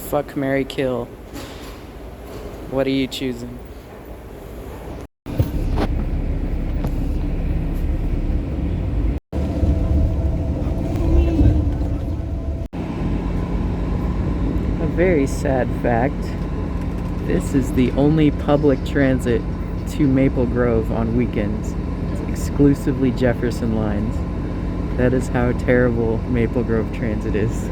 Fuck, marry, kill. What are you choosing? A very sad fact. This is the only public transit to Maple Grove on weekends. It's exclusively Jefferson lines. That is how terrible Maple Grove Transit is.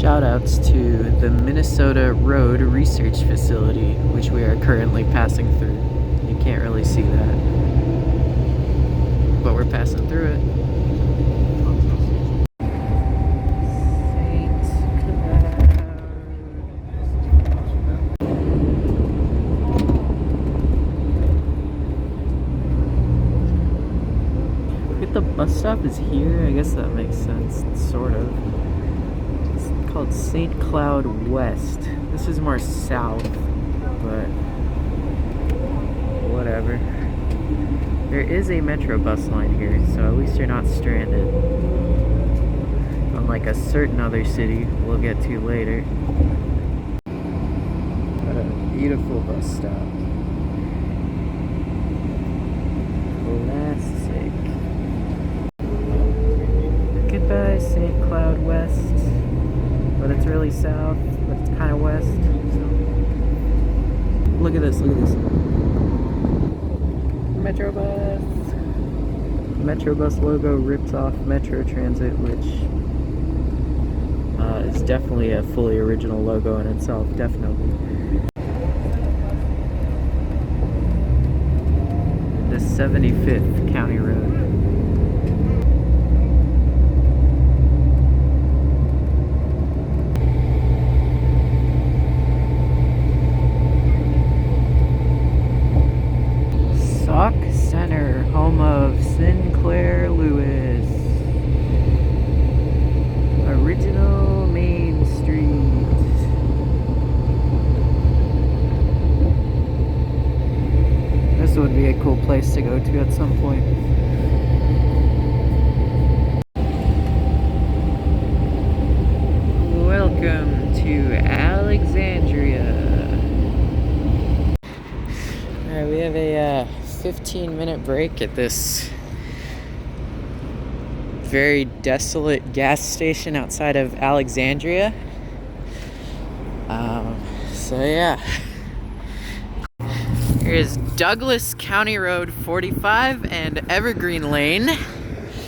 Shoutouts to the Minnesota Road Research Facility, which we are currently passing through. You can't really see that, but we're passing through it. If the bus stop is here, I guess that makes sense, sort of. Called St. Cloud West. This is more south, but whatever. There is a metro bus line here, so at least you're not stranded. Unlike a certain other city we'll get to later. What a beautiful bus stop. Classic. Goodbye, St. Cloud West. But it's really south, but it's kind of west. Look at this, look at this. Metro bus. Metro bus logo rips off Metro Transit, which is definitely a fully original logo in itself, definitely. The 75th County Road. Center, home of Sinclair Lewis. Original Main Street. This would be a cool place to go to at some point. Welcome to Alexandria. Alright, we have a 15-minute break at this very desolate gas station outside of Alexandria. So yeah, here's Douglas County Road 45 and Evergreen Lane.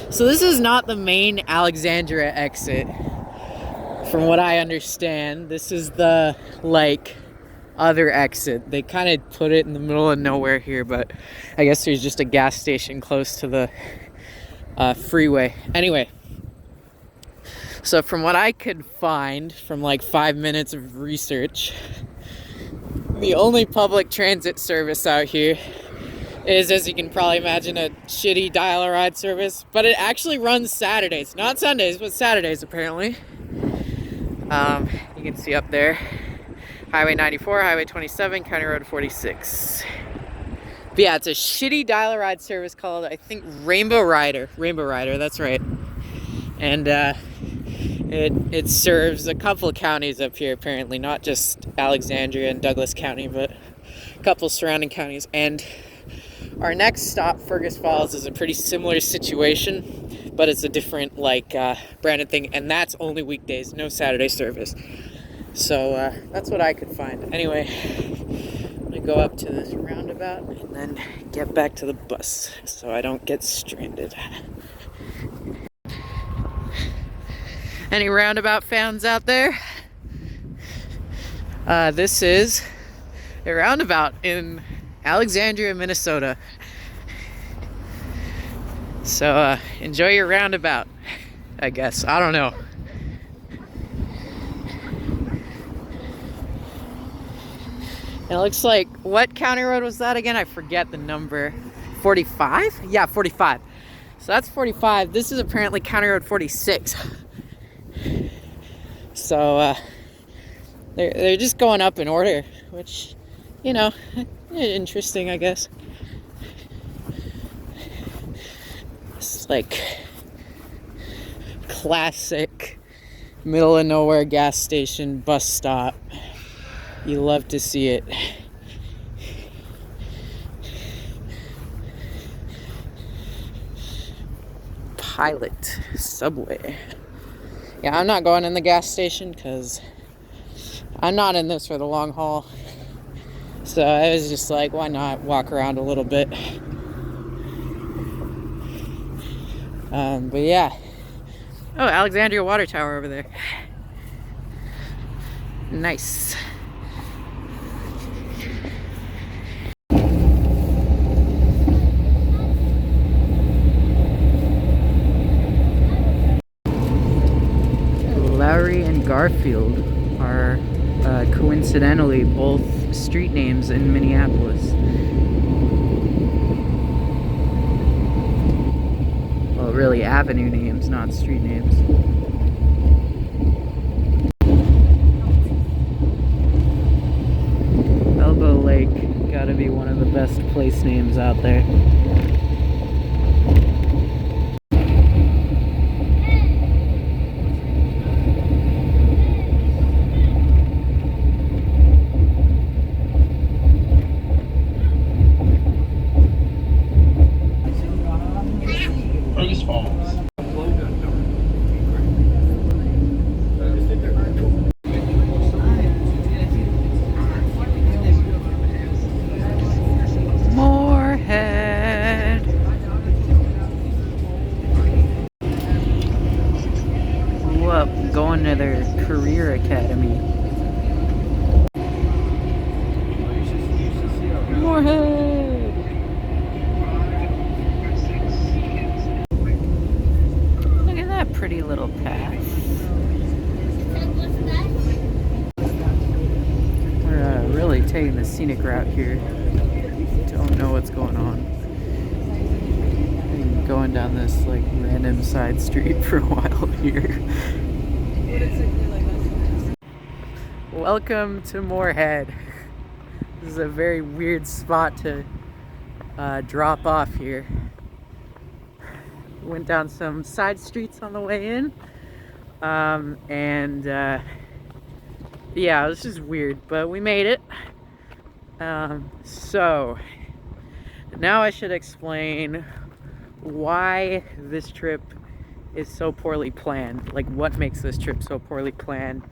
So this is not the main Alexandria exit, from what I understand. This is the other exit. They kind of put it in the middle of nowhere here, but I guess there's just a gas station close to the freeway. Anyway, so from what I could find from 5 minutes of research, the only public transit service out here is, as you can probably imagine, a shitty dial-a-ride service, but it actually runs Saturdays, not Sundays, but Saturdays apparently. You can see up there Highway 94, Highway 27, County Road 46. But yeah, it's a shitty dial-a-ride service called, I think, Rainbow Rider. Rainbow Rider, that's right. And it serves a couple of counties up here, apparently. Not just Alexandria and Douglas County, but a couple surrounding counties. And our next stop, Fergus Falls, is a pretty similar situation, but it's a different, branded thing. And that's only weekdays, no Saturday service. So that's what I could find. Anyway, I'm gonna go up to this roundabout and then get back to the bus so I don't get stranded. Any roundabout fans out there? This is a roundabout in Alexandria, Minnesota. So enjoy your roundabout, I guess. I don't know. And it looks like, what county road was that again? I forget the number. 45? Yeah, 45. So that's 45. This is apparently County Road 46. So they're just going up in order, which, you know, interesting, I guess. It's like classic middle of nowhere gas station bus stop. You love to see it. Pilot Subway. Yeah, I'm not going in the gas station because I'm not in this for the long haul. So I was just like, why not walk around a little bit? But yeah. Oh, Alexandria Water Tower over there. Nice. Lowry and Garfield are coincidentally both street names in Minneapolis. Well, really avenue names, not street names. Elbow Lake, gotta be one of the best place names out there. Moorhead. Whoop, going to their career academy. Moorhead. Look at that pretty little path. We're really taking the scenic route here. Don't know what's going on. I'm going down this like random side street for a while here. Welcome to Moorhead. This is a very weird spot to drop off here. Went down some side streets on the way in, yeah, it was just weird, but we made it. So now I should explain why this trip is so poorly planned, like what makes this trip so poorly planned,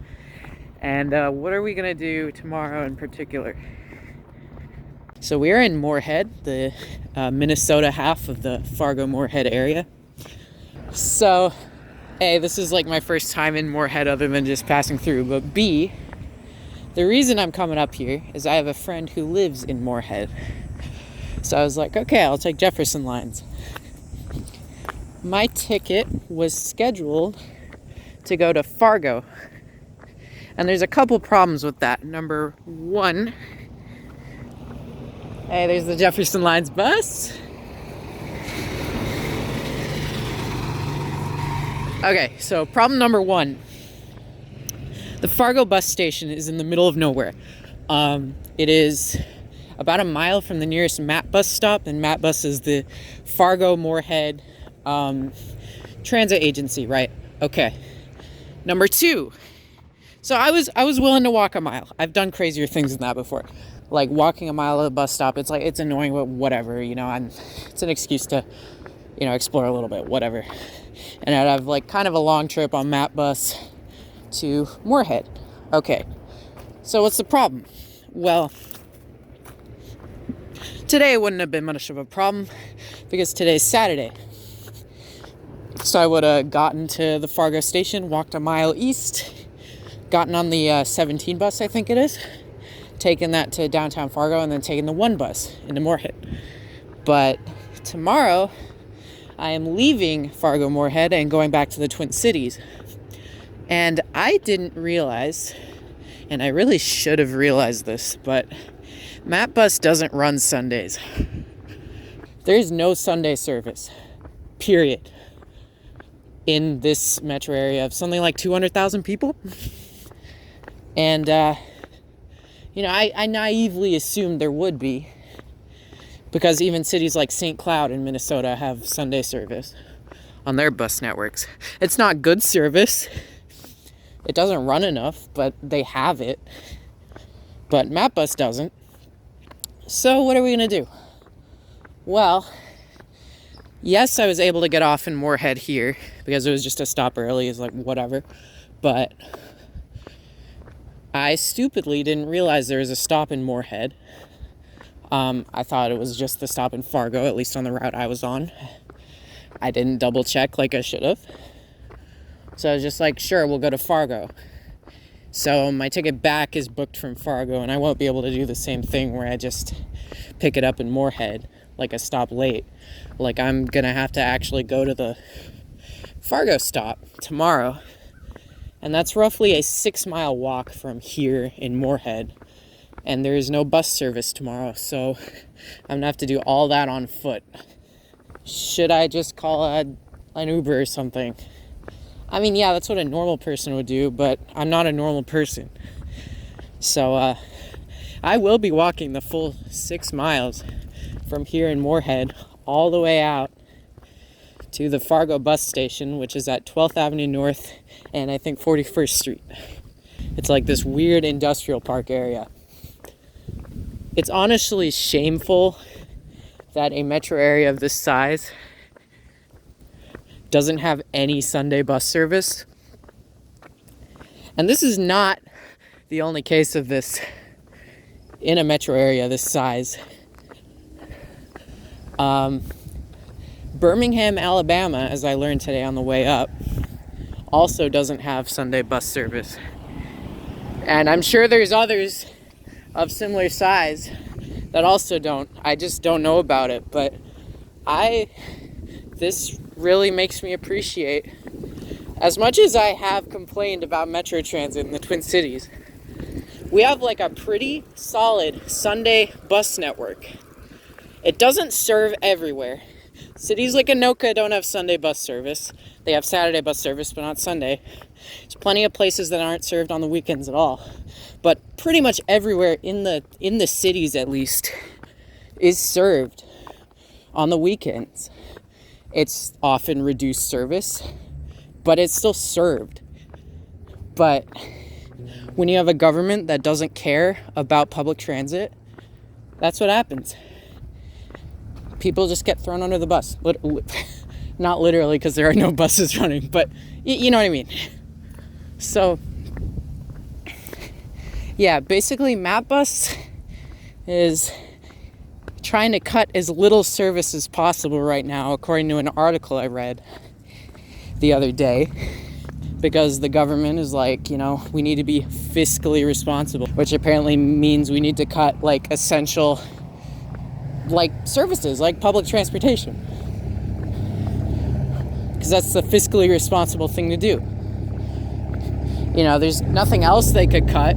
and what are we gonna do tomorrow in particular. So we are in Moorhead, the Minnesota half of the Fargo-Moorhead area. So A, this is like my first time in Moorhead other than just passing through, but B, the reason I'm coming up here is I have a friend who lives in Moorhead. So I was like, okay, I'll take Jefferson lines. My ticket was scheduled to go to Fargo. And there's a couple problems with that. Number one, hey, there's the Jefferson Lines bus. Okay, so problem number one. The Fargo bus station is in the middle of nowhere. It is about a mile from the nearest MAP bus stop, and MAP bus is the Fargo-Moorhead transit agency, right? Okay. Number two. So I was willing to walk a mile. I've done crazier things than that before. Like walking a mile at a bus stop, it's annoying, but whatever, it's an excuse to, explore a little bit, whatever. And I'd have like kind of a long trip on MAP bus to Moorhead. Okay. So what's the problem? Well, today wouldn't have been much of a problem because today's Saturday. So I would have gotten to the Fargo station, walked a mile east, gotten on the 17 bus, I think it is, taken that to downtown Fargo, and then taken the 1 bus into Moorhead. But tomorrow, I am leaving Fargo-Moorhead and going back to the Twin Cities. And I didn't realize, and I really should have realized this, but MAP bus doesn't run Sundays. There is no Sunday service, period, in this metro area of something like 200,000 people. And, you know, I naively assumed there would be, because even cities like St. Cloud in Minnesota have Sunday service on their bus networks. It's not good service. It doesn't run enough, but they have it. But MapBus doesn't. So what are we going to do? Well, yes, I was able to get off in Moorhead here because it was just a stop early. It's like, whatever. But I stupidly didn't realize there was a stop in Moorhead. I thought it was just the stop in Fargo, at least on the route I was on. I didn't double check like I should have. So I was just like, sure, we'll go to Fargo. So my ticket back is booked from Fargo, and I won't be able to do the same thing where I just pick it up in Moorhead, like a stop late. Like, I'm gonna have to actually go to the Fargo stop tomorrow. And that's roughly a 6-mile walk from here in Moorhead. And there is no bus service tomorrow, so I'm gonna have to do all that on foot. Should I just call an Uber or something? I mean, yeah, that's what a normal person would do, but I'm not a normal person. So, I will be walking the full 6 miles from here in Moorhead all the way out to the Fargo bus station, which is at 12th Avenue North and I think 41st Street. It's like this weird industrial park area. It's honestly shameful that a metro area of this size doesn't have any Sunday bus service. And this is not the only case of this in a metro area this size. Birmingham, Alabama, as I learned today on the way up, also doesn't have Sunday bus service. And I'm sure there's others of similar size that also don't. I just don't know about it. But this really makes me appreciate, as much as I have complained about Metro Transit in the Twin Cities, we have like a pretty solid Sunday bus network. It doesn't serve everywhere. Cities like Anoka don't have Sunday bus service. They have Saturday bus service, but not Sunday. There's plenty of places that aren't served on the weekends at all. But pretty much everywhere in the cities, at least, is served on the weekends. It's often reduced service, but it's still served. But when you have a government that doesn't care about public transit, that's what happens. People just get thrown under the bus. Not literally, because there are no buses running, but you know what I mean. So, yeah, basically MapBus is trying to cut as little service as possible right now, according to an article I read the other day, because the government is like, you know, we need to be fiscally responsible, which apparently means we need to cut like essential like services like public transportation, because that's the fiscally responsible thing to do. You know, there's nothing else they could cut.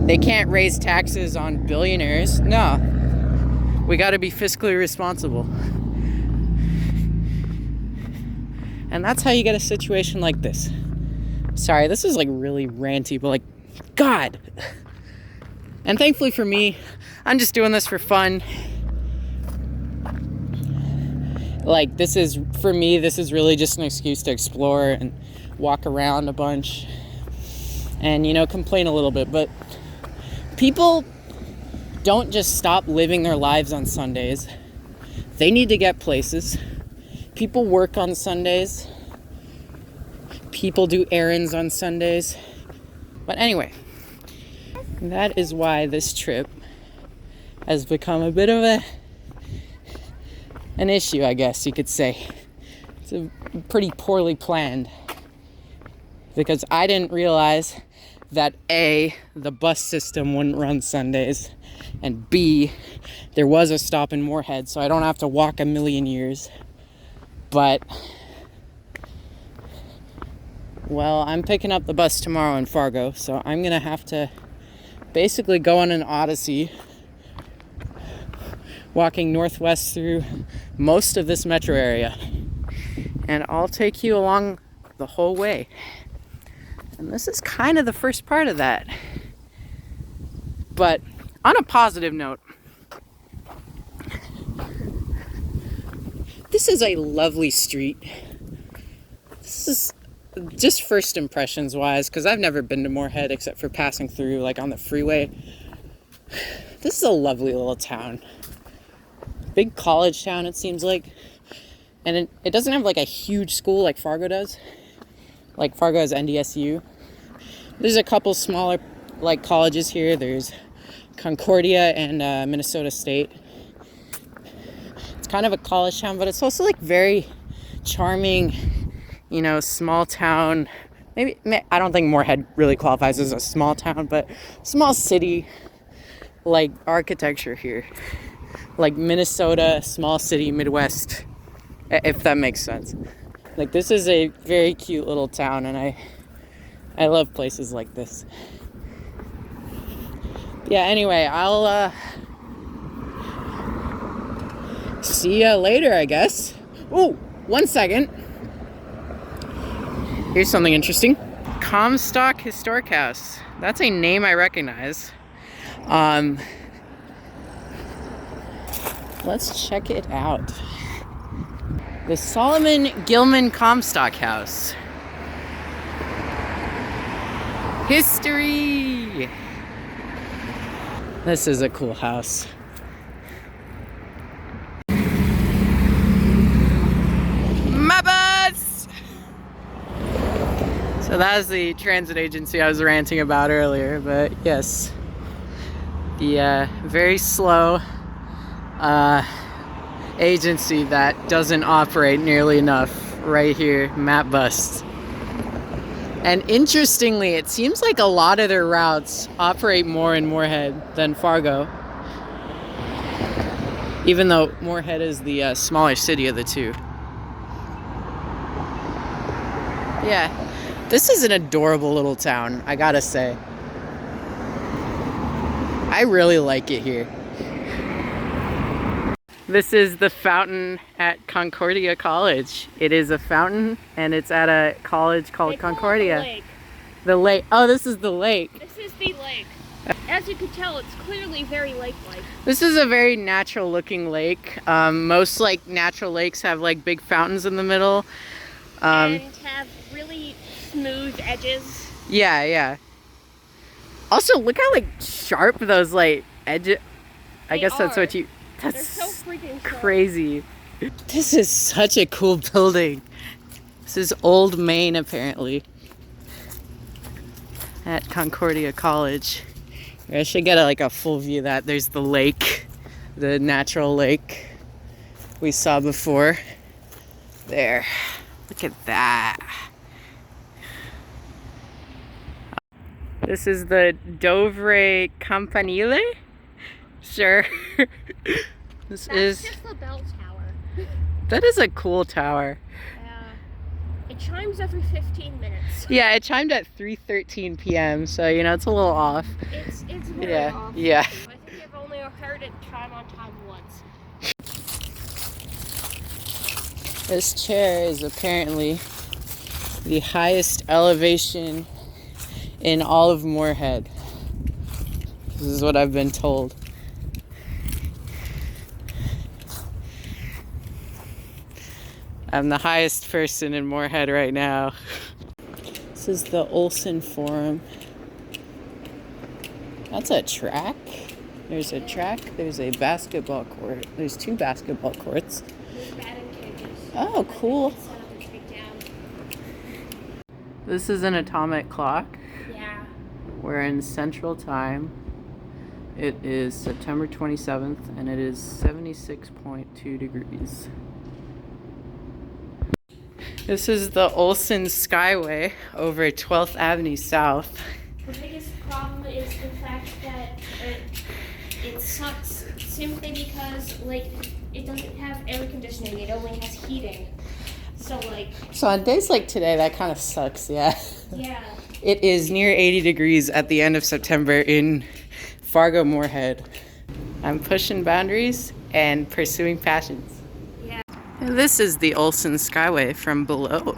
They can't raise taxes on billionaires. No, we got to be fiscally responsible. And that's how you get a situation like this. Sorry, this is like really ranty, but like, God. And thankfully for me, I'm just doing this for fun. Like, this is really just an excuse to explore and walk around a bunch and, you know, complain a little bit. But people don't just stop living their lives on Sundays. They need to get places. People work on Sundays. People do errands on Sundays. But anyway, that is why this trip has become a bit of an issue, I guess you could say. It's pretty poorly planned, because I didn't realize that A, the bus system wouldn't run Sundays, and B, there was a stop in Moorhead, so I don't have to walk a million years. But, well, I'm picking up the bus tomorrow in Fargo, so I'm gonna have to basically go on an odyssey walking northwest through most of this metro area. And I'll take you along the whole way. And this is kind of the first part of that. But on a positive note, this is a lovely street. This is just first impressions wise, because I've never been to Moorhead except for passing through, like on the freeway. This is a lovely little town. Big college town, it seems like. And it doesn't have like a huge school like Fargo does. Like Fargo has NDSU. There's a couple smaller like colleges here. There's Concordia and Minnesota State. It's kind of a college town, but it's also like very charming, you know, small town. Maybe, I don't think Moorhead really qualifies as a small town, but small city, like architecture here. Like Minnesota, small city, Midwest, if that makes sense. Like this is a very cute little town, and I love places like this. Yeah, anyway, I'll see ya later, I guess. Oh, 1 second. Here's something interesting. Comstock Historic House. That's a name I recognize. Let's check it out. The Solomon Gilman Comstock House. History! This is a cool house. My bus! So that was the transit agency I was ranting about earlier, but yes. The very slow agency that doesn't operate nearly enough right here, Map Bus. And interestingly, it seems like a lot of their routes operate more in Moorhead than Fargo. Even though Moorhead is the smaller city of the two. Yeah, this is an adorable little town, I gotta say. I really like it here. This is the fountain at Concordia College. It is a fountain, and it's at a college called Concordia. The lake. The lake. Oh, this is the lake. This is the lake. As you can tell, it's clearly very lake-like. This is a very natural-looking lake. Most like natural lakes have like big fountains in the middle, and have really smooth edges. Yeah, yeah. Also, look how like sharp those like edges. I guess that's what you. That's They're so freaking sharp. Crazy. This is such a cool building. This is Old Main, apparently, at Concordia College. I should get like a full view of that. There's the lake, the natural lake we saw before. There. Look at that. This is the Dovre Campanile. Sure. That's is just the bell tower. That is a cool tower. It chimes every 15 minutes. Yeah, it chimed at 3:13 p.m. So you know it's a little off. It's very off. Yeah. I think I've only heard it chime on time once. This chair is apparently the highest elevation in all of Moorhead. This is what I've been told. I'm the highest person in Moorhead right now. This is the Olson Forum. That's a track. There's a track. There's a basketball court. There's 2 basketball courts. There's batting cages. Oh, cool. This is an atomic clock. Yeah. We're in Central Time. It is September 27th, and it is 76.2 degrees. This is the Olson Skyway over 12th Avenue South. The biggest problem is the fact that it sucks simply because, like, it doesn't have air conditioning. It only has heating. So on days like today, that kind of sucks, yeah. Yeah. It is near 80 degrees at the end of September in Fargo-Moorhead. I'm pushing boundaries, and pursuing passions. Yeah. And this is the Olson Skyway from below.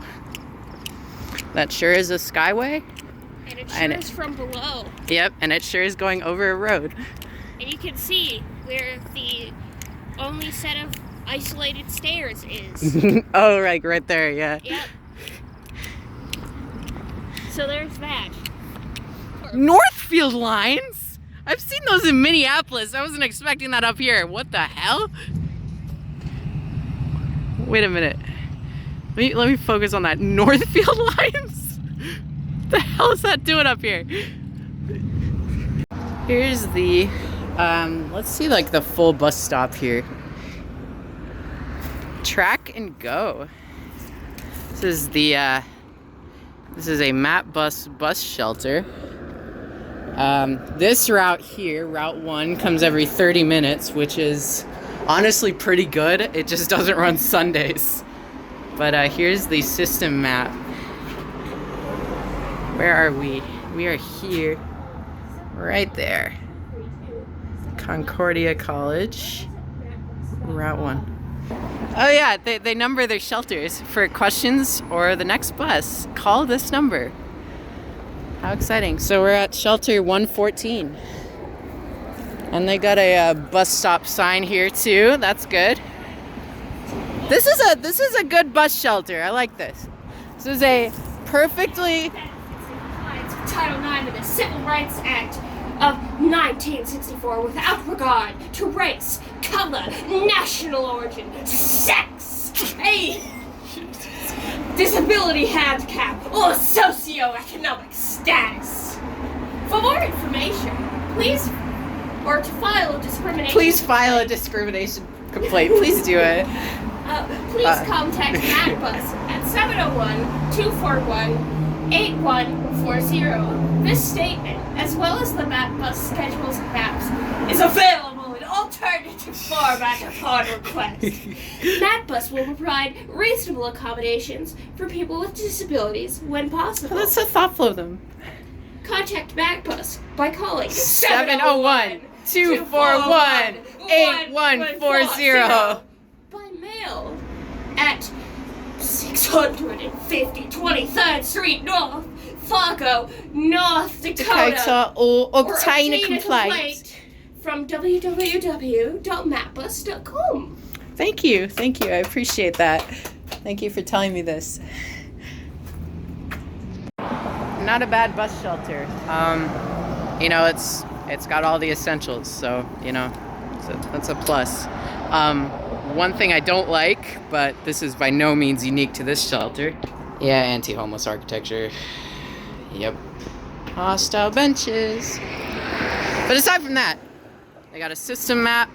That sure is a skyway. And it sure is from below. Yep, and it sure is going over a road. And you can see where the only set of isolated stairs is. Oh, right there, yeah. Yep. So there's that. Northfield lines? I've seen those in Minneapolis. I wasn't expecting that up here. What the hell? Wait a minute. Let me focus on that. Northfield lines? What the hell is that doing up here? Here's the, let's see like the full bus stop here. Track and Go. This is the, this is a MAP bus shelter. This route here, Route 1, comes every 30 minutes, which is honestly pretty good. It just doesn't run Sundays. But here's the system map. Where are we? We are here. Right there. Concordia College. Route 1. Oh yeah, they number their shelters. For questions or the next bus, call this number. How exciting. So we're at shelter 114. And they got a bus stop sign here too. That's good. This is a good bus shelter. I like this. This is a perfectly Title IX of the Civil Rights Act of 1964 without regard to race, color, national origin, sex, age, disability handicap, or socioeconomic status. For more information, please, or to file a discrimination Please file a discrimination complaint. Please do it. Please contact MATBUS at 701-241-8140. This statement, as well as the MATBUS schedules and maps, is available in alternative format upon request. MATBUS will provide reasonable accommodations for people with disabilities when possible. That's so thoughtful of them. Contact MATBUS by calling 701-241-8140. By mail at 650 23rd Street North, Fargo, North Dakota. Or Or obtain a complaint from www.mapbus.com. Thank you. I appreciate that. Thank you for telling me this. Not a bad bus shelter. You know, it's got all the essentials, so you know, that's a plus. One thing I don't like, but this is by no means unique to this shelter. Yeah, anti-homeless architecture. Yep. Hostile benches. But aside from that, they got a system map.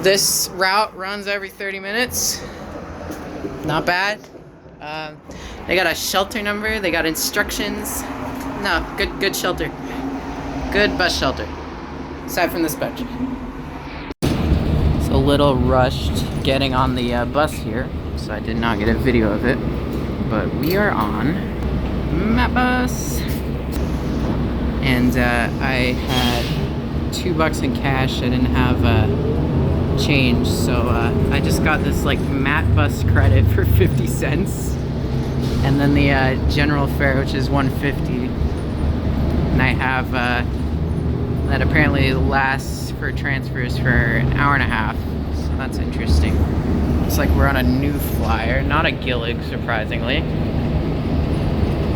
This route runs every 30 minutes. Not bad. They got a shelter number. They got instructions. No, good shelter. Good bus shelter. Aside from this bench. It's a little rushed getting on the bus here, so I did not get a video of it. But we are on MAP bus. And I had $2 in cash. I didn't have change, so I just got this like MAP bus credit for 50 cents. And then the general fare, which is $1.50. And I have that apparently lasts for transfers for an hour and a half. So that's interesting. Looks like we're on a new flyer, not a Gillig, surprisingly.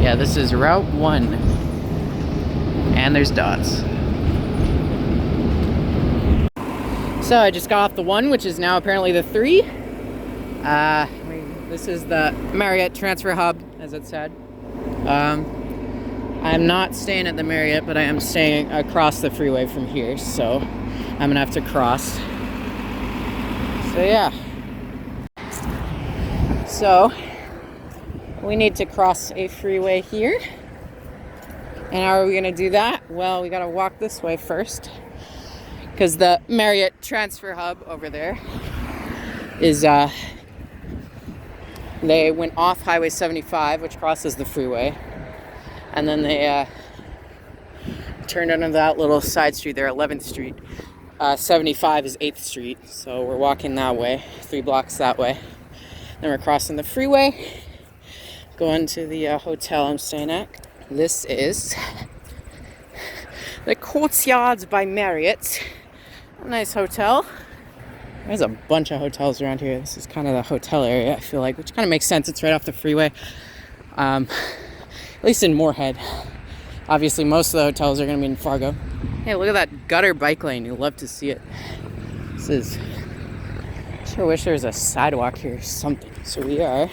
Yeah, this is Route 1. And there's dots. So I just got off the 1, which is now apparently the 3. This is the Marriott Transfer Hub, as it said. I'm not staying at the Marriott, but I am staying across the freeway from here, so I'm gonna have to cross. So yeah. So we need to cross a freeway here. And how are we gonna do that? Well, we gotta walk this way first, because the Marriott Transfer Hub over there is they went off Highway 75, which crosses the freeway, and then they turned onto that little side street there, 11th Street, 75 is 8th Street, so we're walking that way, 3 blocks that way. Then we're crossing the freeway, going to the hotel I'm staying at. This is the Courtyards by Marriott. A nice hotel. There's a bunch of hotels around here. This is kind of the hotel area, I feel like, which kind of makes sense. It's right off the freeway, at least in Moorhead. Obviously, most of the hotels are going to be in Fargo. Hey, look at that gutter bike lane. You'll love to see it. This is... Sure wish there was a sidewalk here or something. So we are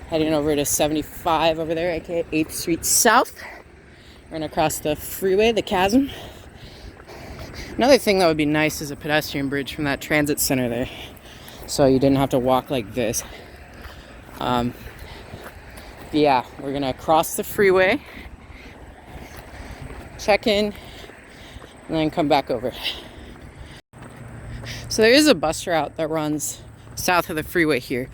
heading over to 75 over there, aka 8th Street South. We're going to cross the freeway, the chasm. Another thing that would be nice is a pedestrian bridge from that transit center there. So you didn't have to walk like this. Yeah, we're going to cross the freeway, check in, and then come back over. So there is a bus route that runs south of the freeway here.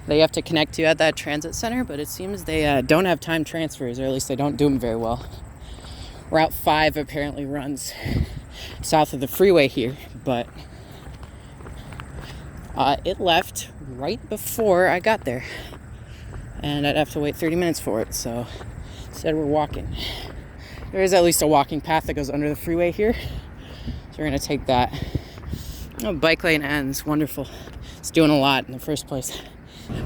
They have to connect you at that transit center, but it seems they don't have time transfers, or at least they don't do them very well. Route 5 apparently runs south of the freeway here, but it left right before I got there. And I'd have to wait 30 minutes for it, so instead we're walking. There is at least a walking path that goes under the freeway here, so we're gonna take that. Oh, bike lane ends, wonderful. It's doing a lot in the first place.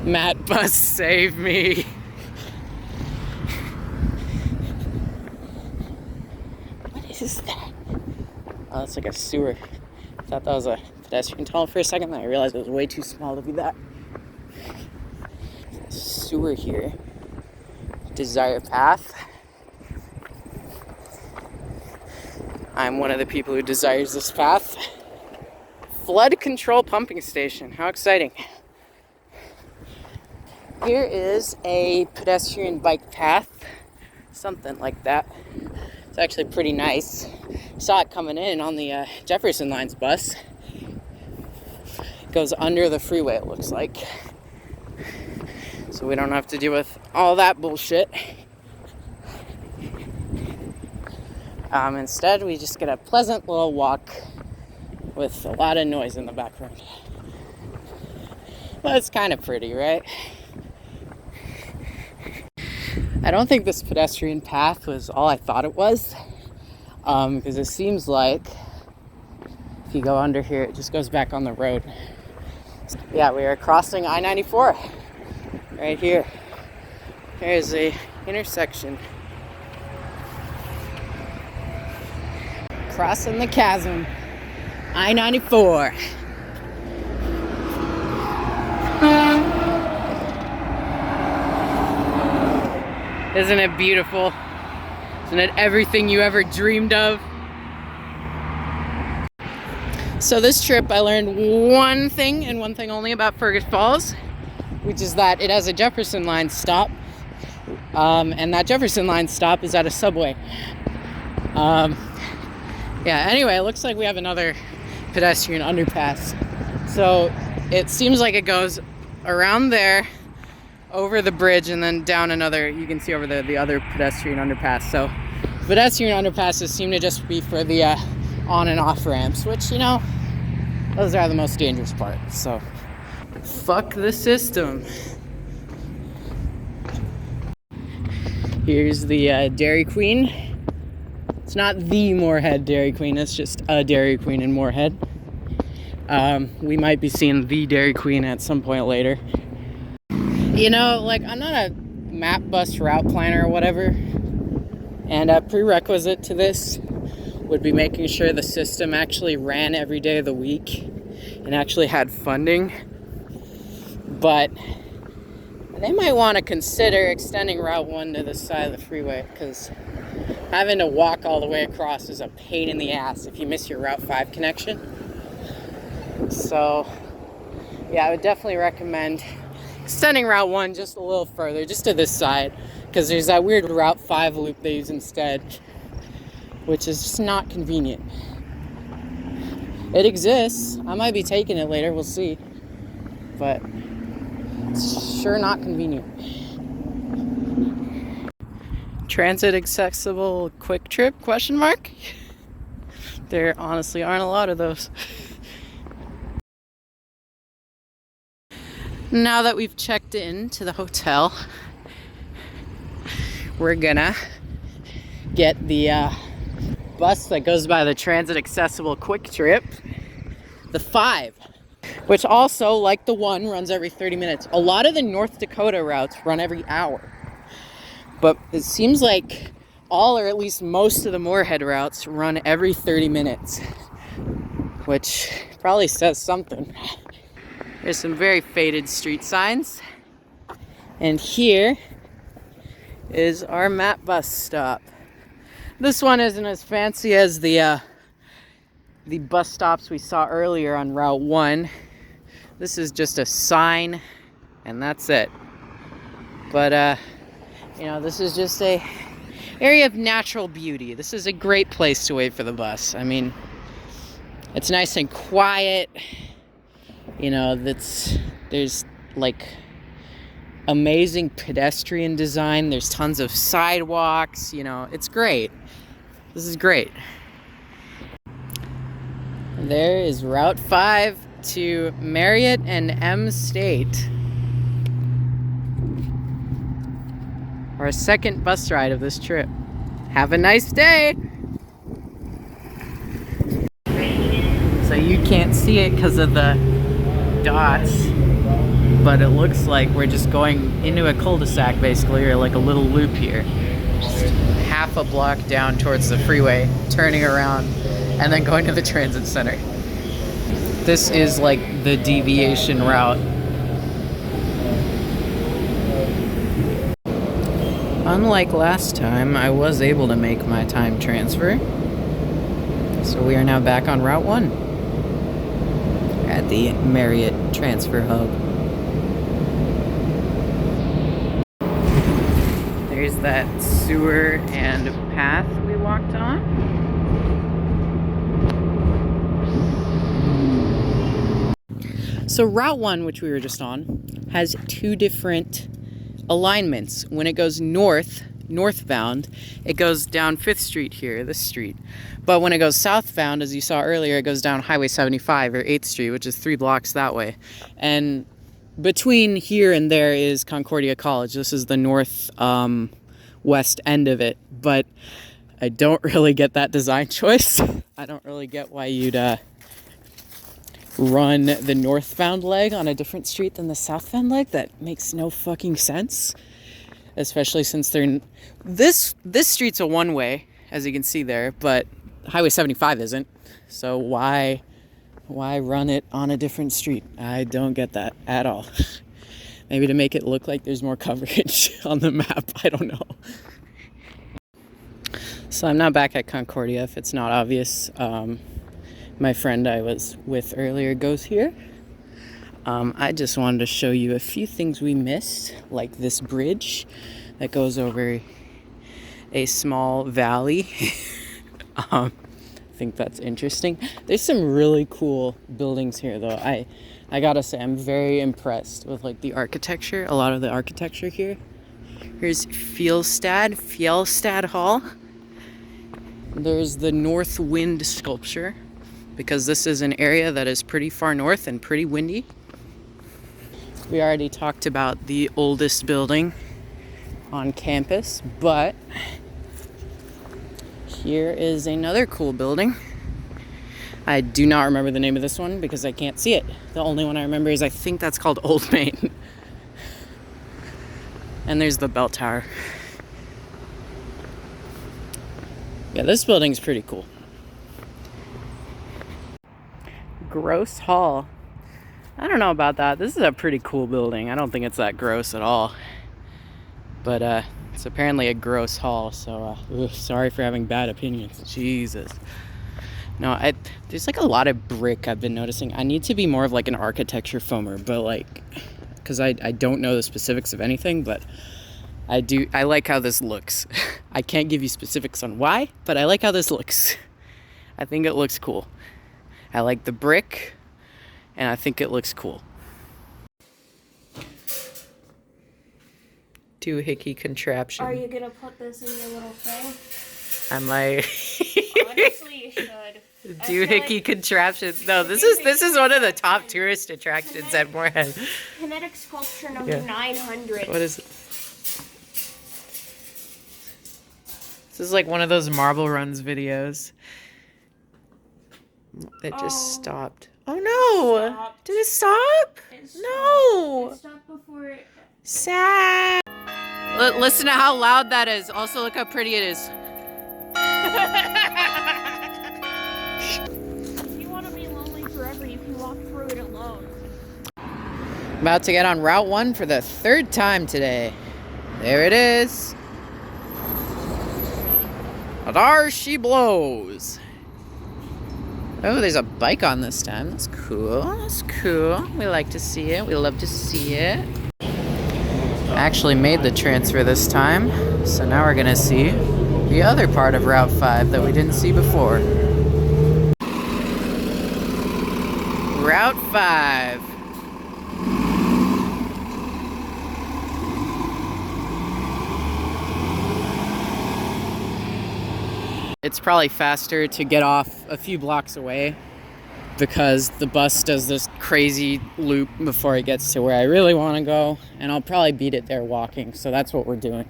Matt bus, save me. What is that? Oh, that's like a sewer. I thought that was a pedestrian tunnel for a second, then I realized it was way too small to be that. Sewer here. Desire path. I'm one of the people who desires this path. Flood control pumping station. How exciting. Here is a pedestrian bike path. Something like that. It's actually pretty nice. Saw it coming in on the Jefferson Line's bus. It goes under the freeway, it looks like. So we don't have to deal with all that bullshit. Instead, we just get a pleasant little walk with a lot of noise in the background. But it's kind of pretty, right? I don't think this pedestrian path was all I thought it was, because it seems like if you go under here, it just goes back on the road. Yeah, we are crossing I-94 right here. Here's the intersection. Crossing the chasm, I-94. Isn't it beautiful? Isn't it everything you ever dreamed of? So this trip I learned one thing and one thing only about Fergus Falls, which is that it has a Jefferson Line stop, and that Jefferson Line stop is at a Subway. Yeah, anyway, it looks like we have another pedestrian underpass. So it seems like it goes around there, over the bridge, and then down another, you can see over there, the other pedestrian underpass. So pedestrian underpasses seem to just be for the on and off ramps, which, you know, those are the most dangerous part. So fuck the system. Here's the Dairy Queen. It's not the Moorhead Dairy Queen, it's just a Dairy Queen in Moorhead. We might be seeing the Dairy Queen at some point later. You know, like, I'm not a map bus route planner or whatever, and a prerequisite to this would be making sure the system actually ran every day of the week and actually had funding. But they might want to consider extending Route 1 to this side of the freeway, because having to walk all the way across is a pain in the ass if you miss your Route 5 connection. So, yeah, I would definitely recommend extending Route 1 just a little further, just to this side, because there's that weird Route 5 loop they use instead, which is just not convenient. It exists. I might be taking it later, we'll see. But it's sure not convenient. Transit accessible quick trip, question mark? There honestly aren't a lot of those. Now that we've checked in to the hotel, we're gonna get the bus that goes by the transit accessible quick trip, the 5, which also, like the 1, runs every 30 minutes. A lot of the North Dakota routes run every hour, but it seems like all, or at least most, of the Moorhead routes run every 30 minutes, which probably says something. There's some very faded street signs, and here is our map bus stop. This one isn't as fancy as the bus stops we saw earlier on Route 1. This is just a sign, and that's it. But, you know, this is just a area of natural beauty. This is a great place to wait for the bus. I mean, it's nice and quiet. You know, there's like amazing pedestrian design. There's tons of sidewalks. You know, it's great. This is great. There is Route 5 to Marriott and M State. Our second bus ride of this trip. Have a nice day! So you can't see it because of the dots, but it looks like we're just going into a cul-de-sac basically, or like a little loop here. Just half a block down towards the freeway, turning around, and then going to the transit center. This is like the deviation route. Unlike last time, I was able to make my time transfer. So we are now back on Route 1 at the Marriott Transfer Hub. There's that sewer and path we walked on. So Route 1, which we were just on, has 2 different alignments. When it goes northbound, it goes down 5th Street here, this street. But when it goes southbound, as you saw earlier, it goes down Highway 75 or 8th Street, which is 3 blocks that way. And between here and there is Concordia College. This is the west end of it. But I don't really get that design choice. I don't really get why you'd run the northbound leg on a different street than the southbound leg. That makes no fucking sense. Especially since this street's a one-way, as you can see there, but Highway 75 isn't. So why run it on a different street? I don't get that at all. Maybe to make it look like there's more coverage on the map. I don't know. So I'm now back at Concordia, if it's not obvious. My friend I was with earlier goes here. I just wanted to show you a few things we missed, like this bridge that goes over a small valley. I think that's interesting. There's some really cool buildings here, though. I gotta say, I'm very impressed with like the architecture. A lot of the architecture here. Here's Fjellstad Hall. There's the North Wind sculpture, because this is an area that is pretty far north and pretty windy. We already talked about the oldest building on campus, but here is another cool building. I do not remember the name of this one because I can't see it. The only one I remember is, I think that's called Old Main. And there's the bell tower. Yeah, this building's pretty cool. Gross Hall. I don't know about that. This is a pretty cool building. I don't think it's that gross at all. But it's apparently a gross hall, so sorry for having bad opinions. Jesus. No, there's like a lot of brick I've been noticing. I need to be more of like an architecture foamer, but like, because I don't know the specifics of anything, but I like how this looks. I can't give you specifics on why, but I like how this looks. I think it looks cool. I like the brick, and I think it looks cool. Doohickey contraption. Are you gonna put this in your little thing? I might. Honestly, you should. Doohickey contraption. No, this is one of the top tourist attractions at Moorhead. Kinetic sculpture number 900. What is it? This is like one of those marble runs videos. It just stopped. Oh no! Stopped. Did it stop? No! It stopped before it... Sad. Listen to how loud that is. Also, look how pretty it is. If you want to be lonely forever, you can walk through it alone. About to get on Route 1 for the 3rd time today. There it is. There she blows. Oh, there's a bike on this time. That's cool. That's cool. We like to see it. We love to see it. I actually made the transfer this time. So now we're going to see the other part of Route 5 that we didn't see before. Route 5. It's probably faster to get off a few blocks away because the bus does this crazy loop before it gets to where I really want to go, and I'll probably beat it there walking, so that's what we're doing.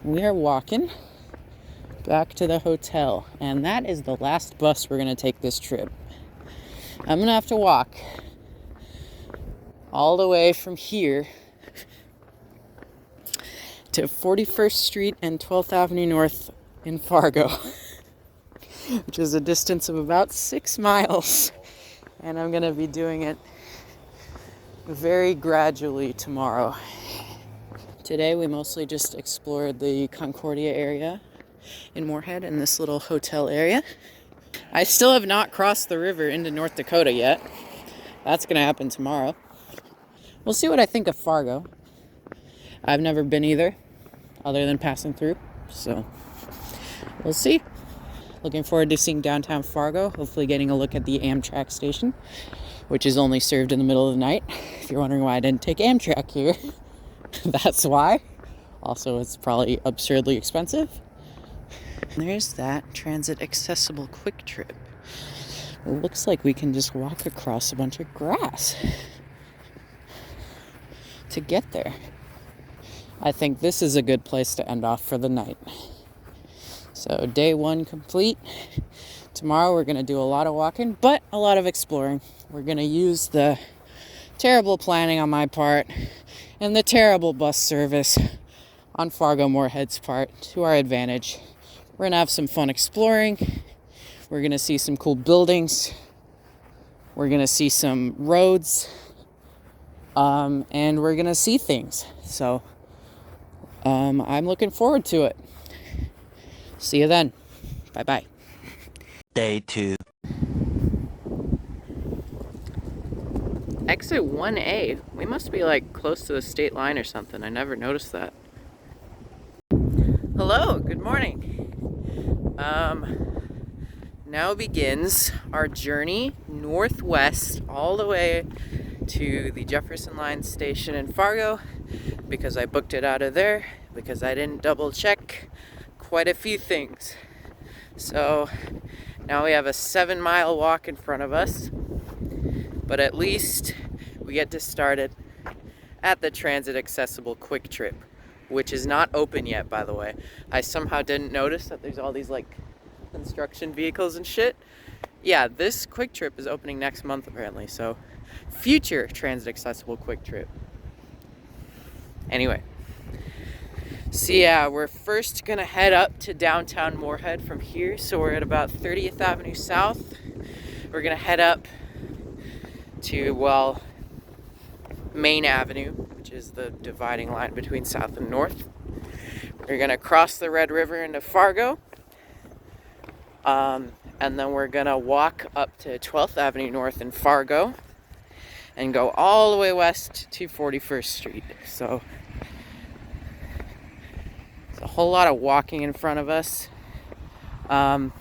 We are walking back to the hotel, and that is the last bus we're going to take this trip. I'm going to have to walk all the way from here to 41st Street and 12th Avenue North in Fargo. Which is a distance of about 6 miles. And I'm going to be doing it very gradually tomorrow. Today we mostly just explored the Concordia area in Moorhead and this little hotel area. I still have not crossed the river into North Dakota yet. That's going to happen tomorrow. We'll see what I think of Fargo. I've never been either, other than passing through. So we'll see. Looking forward to seeing downtown Fargo, hopefully getting a look at the Amtrak station, which is only served in the middle of the night. If you're wondering why I didn't take Amtrak here, that's why. Also, it's probably absurdly expensive. There's that transit accessible quick trip. It looks like we can just walk across a bunch of grass to get there. I think this is a good place to end off for the night. So day 1 complete. Tomorrow we're going to do a lot of walking, but a lot of exploring. We're going to use the terrible planning on my part and the terrible bus service on Fargo-Moorhead's part to our advantage. We're going to have some fun exploring. We're going to see some cool buildings. We're going to see some roads. And we're going to see things. So I'm looking forward to it. See you then. Bye-bye. Day 2. Exit 1A. We must be like close to the state line or something. I never noticed that. Hello, good morning. Now begins our journey northwest all the way to the Jefferson Line station in Fargo because I booked it out of there because I didn't double check quite a few things. So now we have a 7-mile walk in front of us, but at least we get to start it at the transit accessible quick trip, which is not open yet, by the way. I somehow didn't notice that there's all these like construction vehicles and shit. Yeah, this quick trip is opening next month apparently, so future transit accessible quick trip. Anyway. So yeah, we're first gonna head up to downtown Moorhead from here. So we're at about 30th Avenue South. We're gonna head up to, well, Main Avenue, which is the dividing line between South and North. We're gonna cross the Red River into Fargo. And then we're gonna walk up to 12th Avenue North in Fargo and go all the way west to 41st Street. So a whole lot of walking in front of us. I'm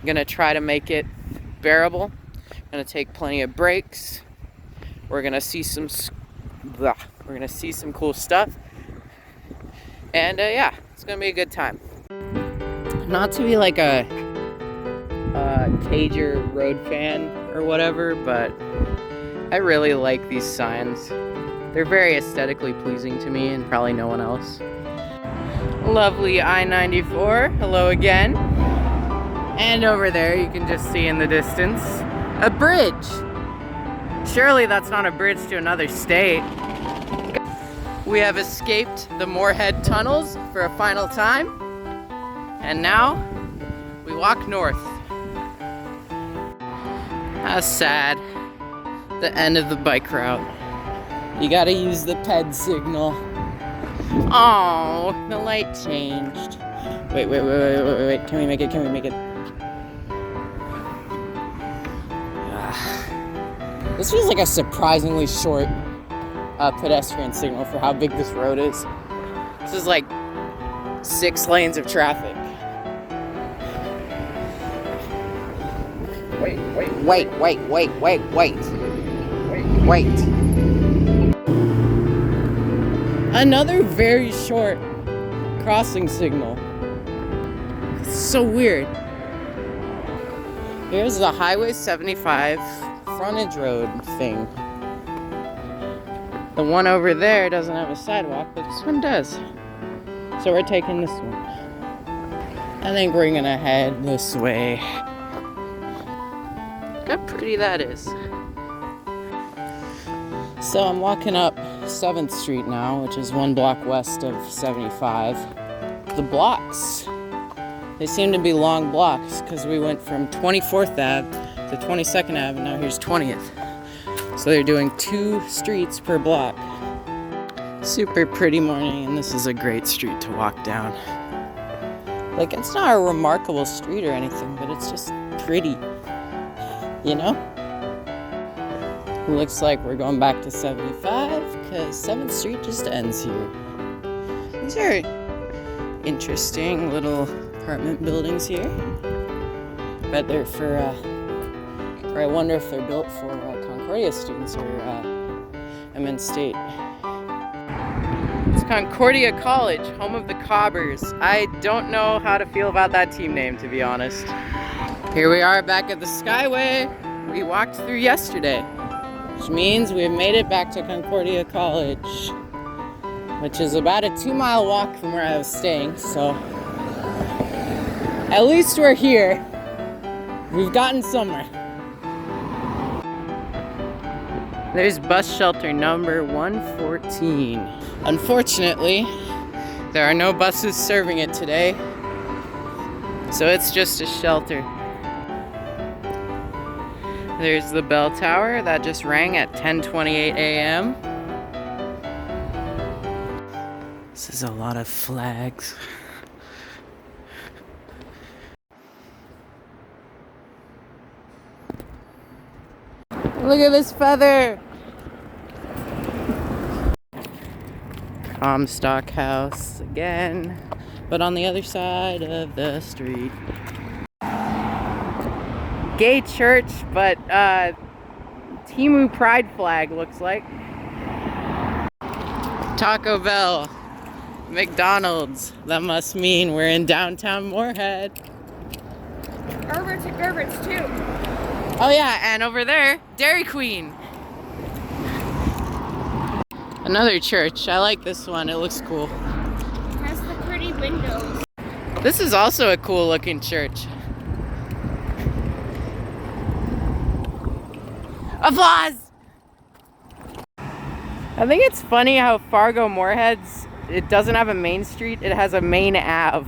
gonna try to make it bearable. I'm gonna take plenty of breaks. We're gonna see some cool stuff, and yeah, it's gonna be a good time. Not to be like a major road fan or whatever, but I really like these signs. They're very aesthetically pleasing to me and probably no one else. Lovely I-94, hello again. And over there you can just see in the distance a bridge. Surely that's not a bridge to another state. We have escaped the Moorhead tunnels for a final time. And now we walk north. How sad. The end of the bike route. You gotta use the ped signal. Oh, the light changed. Wait. Can we make it? This feels like a surprisingly short pedestrian signal for how big this road is. This is like 6 lanes of traffic. Wait. Another very short crossing signal. It's so weird. Here's the Highway 75 frontage road thing. The one over there doesn't have a sidewalk, but this one does. So we're taking this one. I think we're gonna head this way. Look how pretty that is. So I'm walking up 7th Street now, which is 1 block west of 75. The blocks, they seem to be long blocks because we went from 24th Ave to 22nd Ave and now here's 20th. So they're doing 2 streets per block. Super pretty morning, and this is a great street to walk down. Like, it's not a remarkable street or anything, but it's just pretty, you know? Looks like we're going back to 75 because 7th Street just ends here. These are interesting little apartment buildings here. Bet they're for, or I wonder if they're built for Concordia students or MN State. It's Concordia College, home of the Cobbers. I don't know how to feel about that team name, to be honest. Here we are back at the Skyway we walked through yesterday, which means we've made it back to Concordia College, which is about a 2-mile walk from where I was staying, so at least we're here. We've gotten somewhere. There's bus shelter number 114. Unfortunately, there are no buses serving it today, so it's just a shelter. There's the bell tower that just rang at 10:28 a.m. This is a lot of flags. Look at this feather! Comstock House again, but on the other side of the street. Gay church, but Timu Pride flag looks like. Taco Bell, McDonald's. That must mean we're in downtown Moorhead. Gerbert's at Gerbert's too. Oh yeah, and over there, Dairy Queen. Another church. I like this one. It looks cool. It has the pretty windows. This is also a cool looking church. Applause! I think it's funny how Fargo-Moorhead's, it doesn't have a main street, it has a main Ave.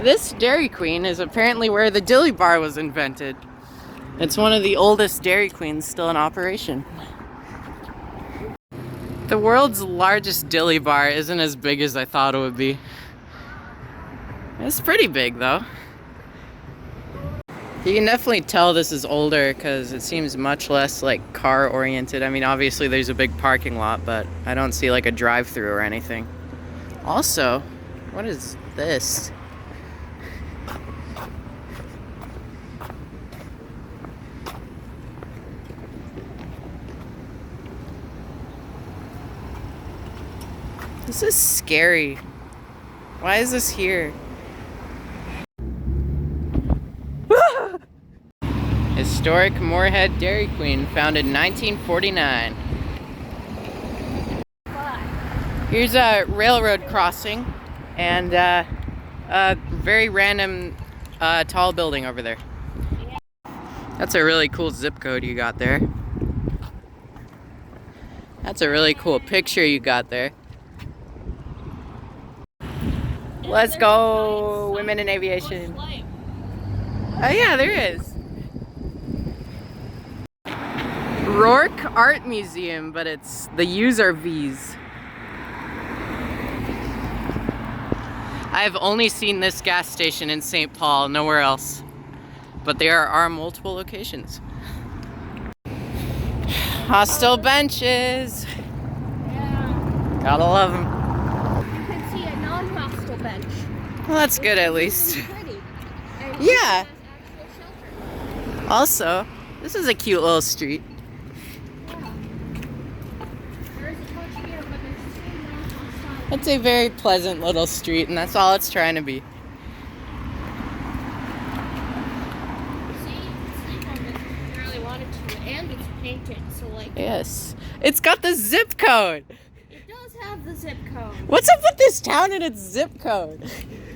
This Dairy Queen is apparently where the Dilly Bar was invented. It's one of the oldest Dairy Queens still in operation. The world's largest Dilly Bar isn't as big as I thought it would be. It's pretty big though. You can definitely tell this is older because it seems much less like car oriented. I mean, obviously there's a big parking lot, but I don't see like a drive-through or anything. Also, what is this? This is scary. Why is this here? Historic Moorhead Dairy Queen, founded in 1949. Here's a railroad crossing and a very random tall building over there. That's a really cool zip code you got there. That's a really cool picture you got there. Let's go, women in aviation. Oh yeah, there is. Rourke Art Museum, but it's the U's are V's. I've only seen this gas station in St. Paul, nowhere else. But there are multiple locations. Hostel benches. Yeah. Gotta love them. You can see a non-hostile bench. Well, that's good at least. Pretty. And Yeah. it has actual shelter. Also, this is a cute little street. Yeah. There is a coach here, but there's two non-hostile. It's a very pleasant little street, and that's all it's trying to be. And it's painted, so like Yes. It's got the zip code. it does have the zip code. What's up with this town and its zip code?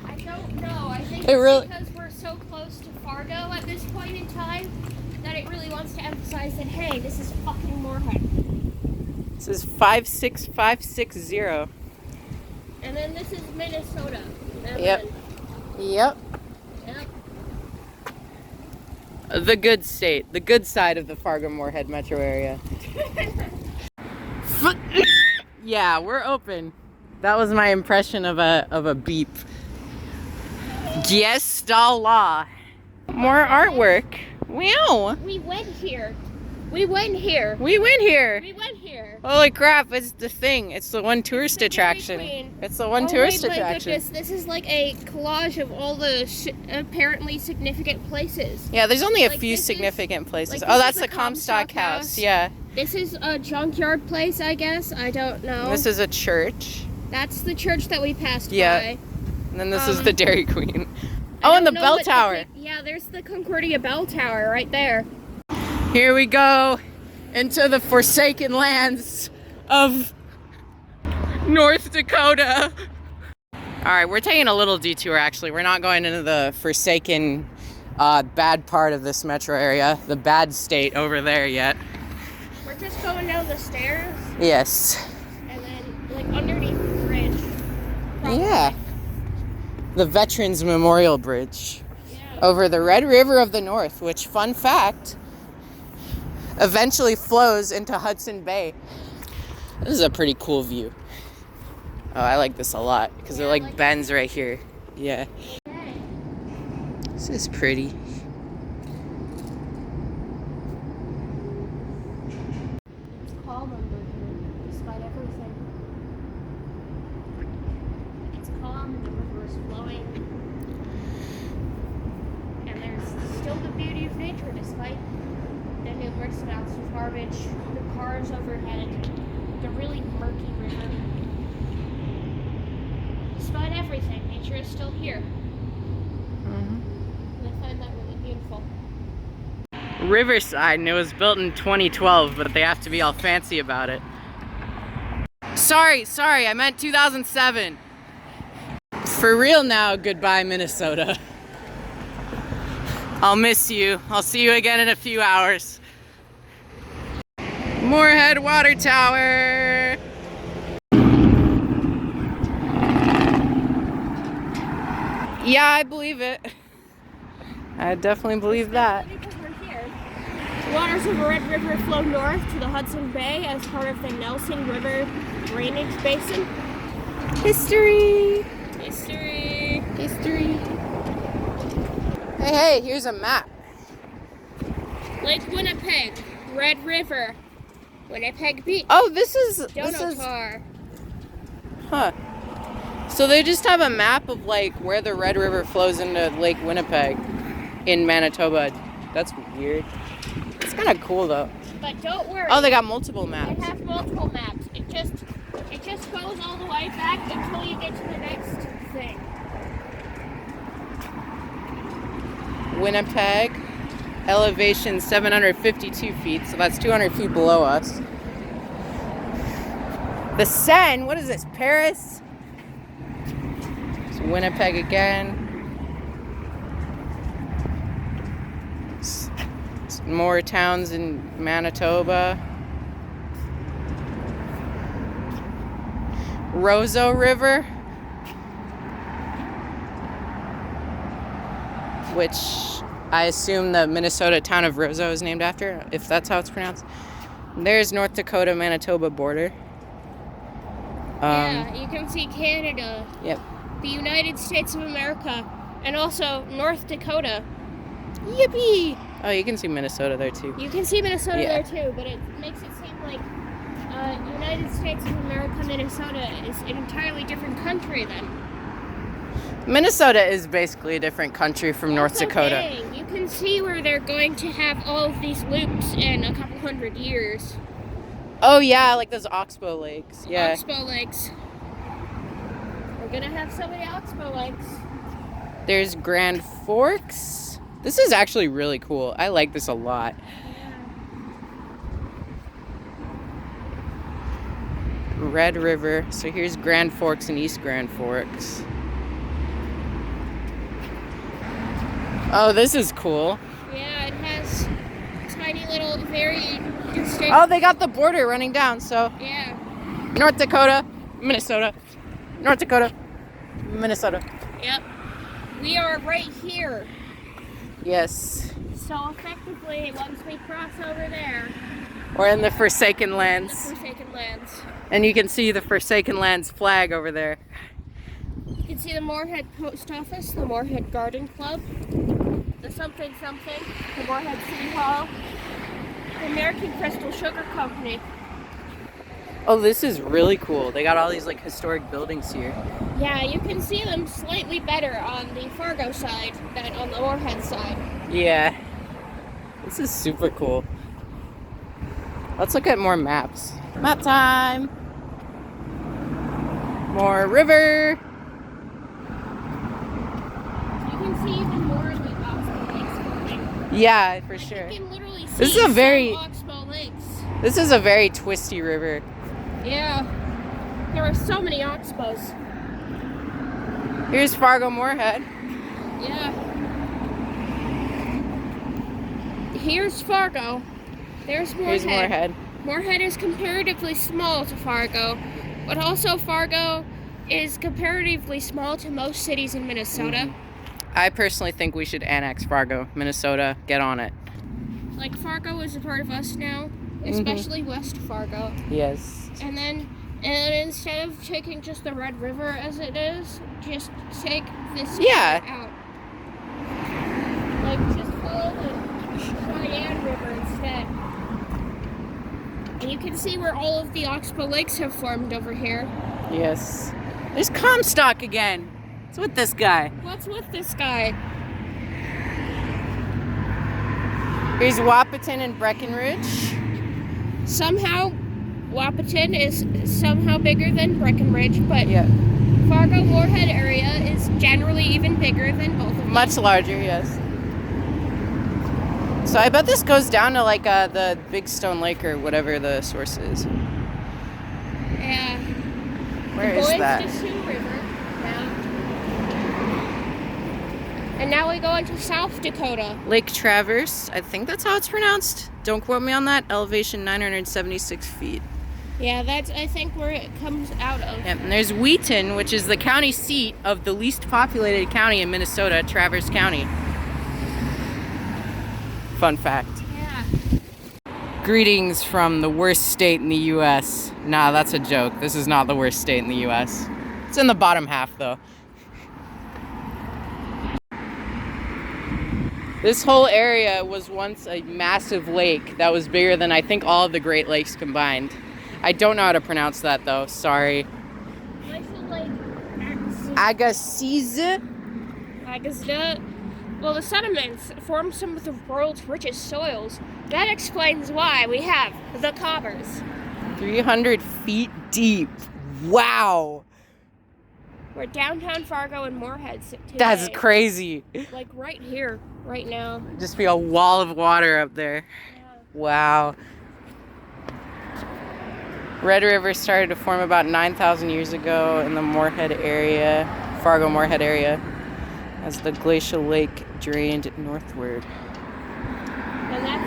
I don't know. I think It it's really- because we're so close to Fargo at this point in time that it really wants to emphasize that hey, this is fucking Moorhead. This is 56560. And then this is Minnesota. And Yep. Yep. Then, yep. The good state. The good side of the Fargo-Moorhead metro area. Yeah, we're open. That was my impression of a beep. Yes, la. More artwork. Wow. We went here. We went here. We went here. We went here. Holy crap, it's the thing. It's the one tourist the Dairy attraction. Queen. It's the one Oh, tourist wait, my attraction. goodness, this is like a collage of all the apparently significant places. Yeah, there's only a Like, few this is- significant places. like, Oh, this that's is the the Comstock Comstock House. House. Yeah. This is a junkyard place, I guess. I don't know. This is a church. That's the church that we passed Yeah. by. And then this is the Dairy Queen. I Oh, and the don't know bell what tower. yeah, there's the Concordia bell tower right there. Here we go into the forsaken lands of North Dakota. All right, we're taking a little detour actually. We're not going into the forsaken bad part of this metro area, the bad state over there yet. We're just going down the stairs Yes. and then like underneath the bridge. Probably. Yeah. The Veterans Memorial Bridge Yeah. over the Red River of the North, which, fun fact, eventually flows into Hudson Bay. This is a pretty cool view. Oh, I like this a lot because Yeah, it I like like bends right here. Yeah. Okay. This is pretty. It's calm under here, despite everything. It's calm, the river is flowing. And there's still the beauty of nature, despite the numerous amounts of garbage, the cars overhead, the really murky river. Despite everything, nature is still here. And I find that really beautiful. Riverside, and it was built in 2012, but they have to be all fancy about it. Sorry, I meant 2007. For real now, goodbye, Minnesota. I'll miss you. I'll see you again in a few hours. Moorhead Water Tower. Yeah, I believe it. I definitely believe that. Because we're here. The waters of the Red River flow north to the Hudson Bay as part of the Nelson River drainage basin. History. History. History. Hey, here's a map. Lake Winnipeg, Red River, Winnipeg Beach, Oh, this is Donotar. huh. So they just have a map of like where the Red River flows into Lake Winnipeg in Manitoba. That's weird. It's kind of cool though. But don't worry. Oh, they got multiple They maps. have multiple maps. It just goes all the way back until you get to the next thing. Winnipeg, elevation 752 feet, so that's 200 feet below us. The Seine, what is this, Paris? It's Winnipeg again. More towns in Manitoba. Roseau River, which I assume the Minnesota town of Roseau is named after, if that's how it's pronounced. There's North Dakota, Manitoba border. Yeah, you can see Canada. Yep. The United States of America, and also North Dakota. Yippee! Oh, you can see Minnesota there too. You can see Minnesota Yeah. there too, but it makes it seem like United States of America, Minnesota is an entirely different country then. Minnesota is basically a different country from North Also, Dakota. dang, you can see where they're going to have all of these loops in a couple hundred years. Oh yeah, like those Oxbow lakes. Yeah. Oxbow Lakes. We're gonna have so many Oxbow Lakes. There's Grand Forks. This is actually really cool. I like this a lot. Red River. So here's Grand Forks and East Grand Forks. Oh, this is cool. Yeah, it has tiny little, very distinct. Oh, they got the border running down. So Yeah. North Dakota, Minnesota. North Dakota, Minnesota. Yep. We are right here. Yes. So effectively, once we cross over there, We're in the Forsaken the Lands. Forsaken Lands. And you can see the Forsaken Lands flag over there. You can see the Moorhead Post Office, the Moorhead Garden Club, the something something, the Moorhead City Hall, the American Crystal Sugar Company. Oh, this is really cool. They got all these like historic buildings here. Yeah, you can see them slightly better on the Fargo side than on the Moorhead side. Yeah. This is super cool. Let's look at more maps. Map time. More river. You can see even more of the Oxbow Lakes forming. Yeah, for Like, sure. you can literally see This is a very- some Oxbow Lakes. This is a very twisty river. Yeah. There are so many Oxbows. Here's Fargo-Moorhead. Yeah. Here's Fargo. There's Moorhead. Here's Moorhead. Moorhead is comparatively small to Fargo, but also Fargo is comparatively small to most cities in Minnesota. I personally think we should annex Fargo, Minnesota. Get on it. Like, Fargo is a part of us now, especially West Fargo. Yes. And instead of taking just the Red River as it is, just take this Yeah. out. Like, just follow the Cheyenne River instead. And you can see where all of the Oxbow Lakes have formed over here. Yes. There's Comstock again. What's with this guy? What's with this guy? Here's Wahpeton and Breckenridge. Somehow, Wahpeton is somehow bigger than Breckenridge, but Yeah. Fargo-Moorhead area is generally even bigger than both of them. Much larger, yes. So I bet this goes down to like the Big Stone Lake or whatever the source is. Yeah. Where is that? Boys to Sioux River. Yeah. And now we go into South Dakota. Lake Traverse. I think that's how it's pronounced. Don't quote me on that. Elevation 976 feet. Yeah, that's, I think, where it comes out of. Yep. And there's Wheaton, which is the county seat of the least populated county in Minnesota, Traverse County. Fun fact. Yeah. Greetings from the worst state in the U.S. Nah, that's a joke. This is not the worst state in the U.S. It's in the bottom half, though. This whole area was once a massive lake that was bigger than I think all of the Great Lakes combined. I don't know how to pronounce that, though. Sorry. Places like Agassiz. Agazda. Well, the sediments form some of the world's richest soils. That explains why we have the Cobbers. 300 feet deep. Wow. We're downtown Fargo and Moorhead today. That's crazy. Like right here, right now. Just be a wall of water up there. Yeah. Wow. Red River started to form about 9,000 years ago in the Moorhead area, Fargo-Moorhead area, as the glacial lake drained northward. And that's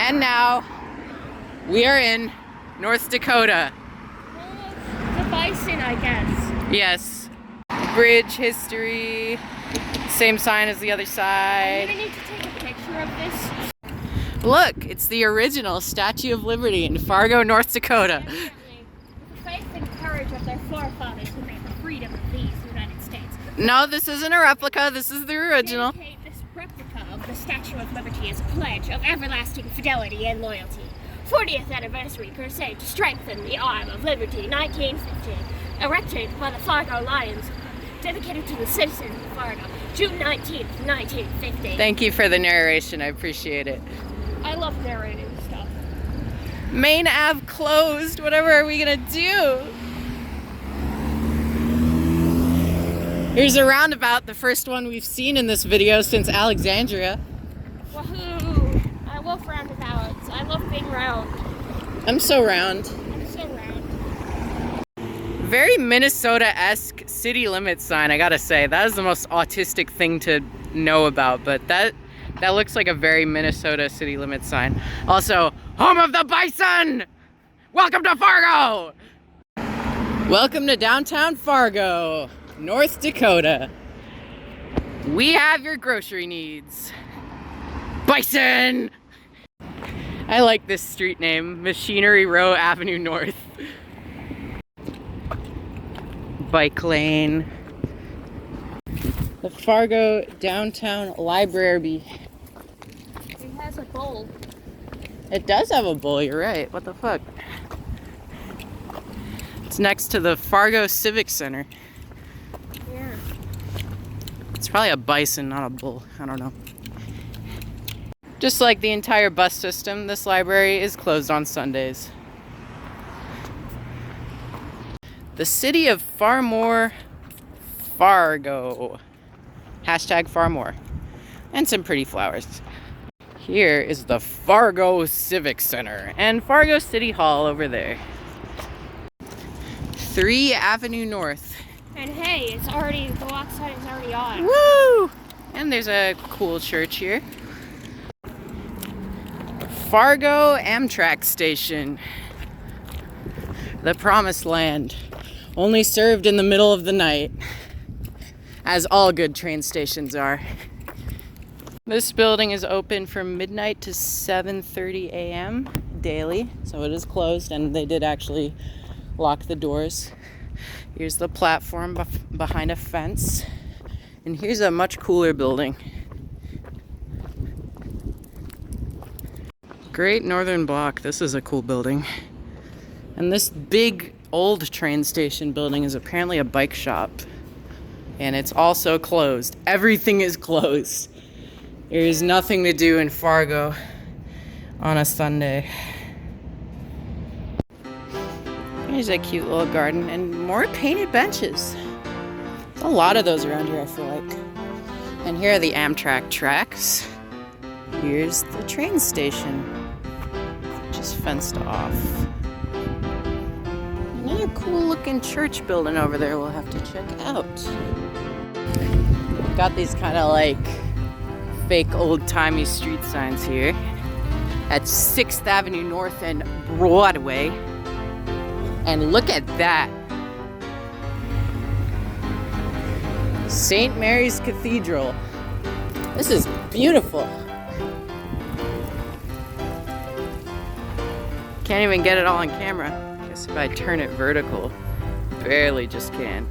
And now we are in North Dakota. it. The bison, I guess. Yes. Bridge history. Same sign as the other I'm side. gonna need to take a picture of this. Look, it's the original Statue of Liberty in Fargo, North Dakota. Definitely. With the faith and courage of their forefathers who made the freedom of these United States. No, this isn't a replica. This is the original. Dedicate this replica of the Statue of Liberty as a pledge of everlasting fidelity and loyalty. 40th anniversary crusade to strengthen the arm of liberty, 1950. Erected by the Fargo Lions. Dedicated to the citizens of Fargo, June 19th, 1950. Thank you for the narration. I appreciate it. I love narrating stuff. Main Ave closed. Whatever are we gonna do? Here's a roundabout, the first one we've seen in this video since Alexandria. Woohoo! I love roundabouts. I love being round. I'm so round. I'm so round. Very Minnesota-esque city limit sign, I gotta say. That is the most autistic thing to know about, but that looks like a very Minnesota city limit sign. Also, home of the bison! Welcome to Fargo! Welcome to downtown Fargo, North Dakota. We have your grocery needs. Bison! I like this street name, Machinery Row Avenue North. Bike lane. The Fargo Downtown Library. It has a bowl. It does have a bull, you're right. What the fuck? It's next to the Fargo Civic Center. Yeah. It's probably a bison, not a bull. I don't know. Just like the entire bus system, this library is closed on Sundays. The city of Farmore, Fargo. Hashtag Farmore. And some pretty flowers. Here is the Fargo Civic Center and Fargo City Hall over there. 3 Avenue North. And hey, it's already, the walk sign is already on. Woo! And there's a cool church here. Fargo Amtrak Station. The Promised Land. Only served in the middle of the night, as all good train stations are. This building is open from midnight to 7:30 a.m. daily, so it is closed, and they did actually lock the doors. Here's the platform behind a fence, and here's a much cooler building. Great Northern Block. This is a cool building. And this big old train station building is apparently a bike shop. And it's also closed. Everything is closed. There is nothing to do in Fargo on a Sunday. Here's a cute little garden and more painted benches. There's a lot of those around here, I feel like. And here are the Amtrak tracks. Here's the train station, just fenced off. Another cool looking church building over there we'll have to check out. Got these kind of like fake old-timey street signs here at 6th Avenue North and Broadway. And look at that. St. Mary's Cathedral. This is beautiful. Can't even get it all on camera. Guess if I turn it vertical, barely just can.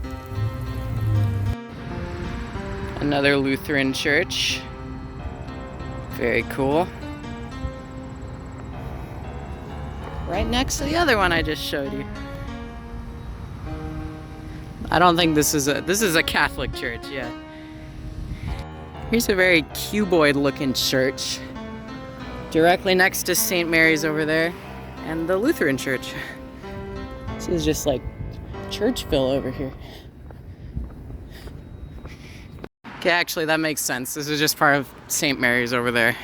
Another Lutheran church. Very cool. Right next to the other one I just showed you. I don't think this is a Catholic church, yeah. Here's a very cuboid looking church. Directly next to St. Mary's over there. And the Lutheran church. This is just like Churchville over here. Okay, actually that makes sense. This is just part of St. Mary's over there.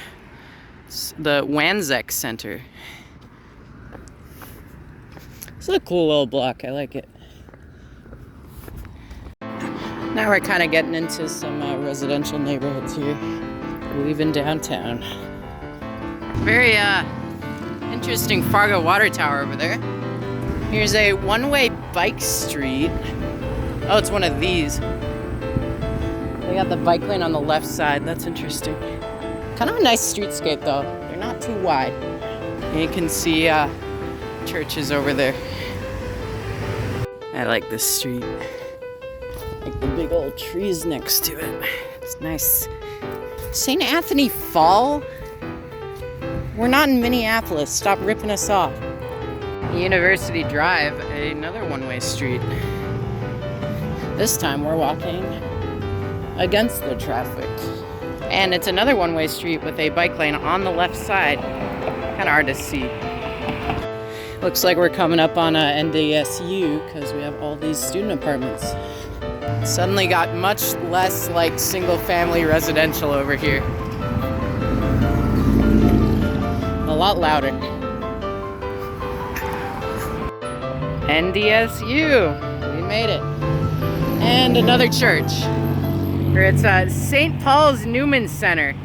It's the Wanzek Center. It's a cool little block, I like it. Now we're kind of getting into some residential neighborhoods here. Leaving downtown. Very interesting Fargo water tower over there. Here's a one-way bike street. Oh, it's one of these. They got the bike lane on the left side. That's interesting. Kind of a nice streetscape though. They're not too wide. And you can see churches over there. I like this street. Like the big old trees next to it. It's nice. St. Anthony Fall? We're not in Minneapolis. Stop ripping us off. University Drive, another one-way street. This time we're walking against the traffic. And it's another one-way street with a bike lane on the left side. Kind of hard to see. Looks like we're coming up on NDSU because we have all these student apartments. Suddenly got much less like single-family residential over here. A lot louder. NDSU, we made it. And another church. It's St. Paul's Newman Center.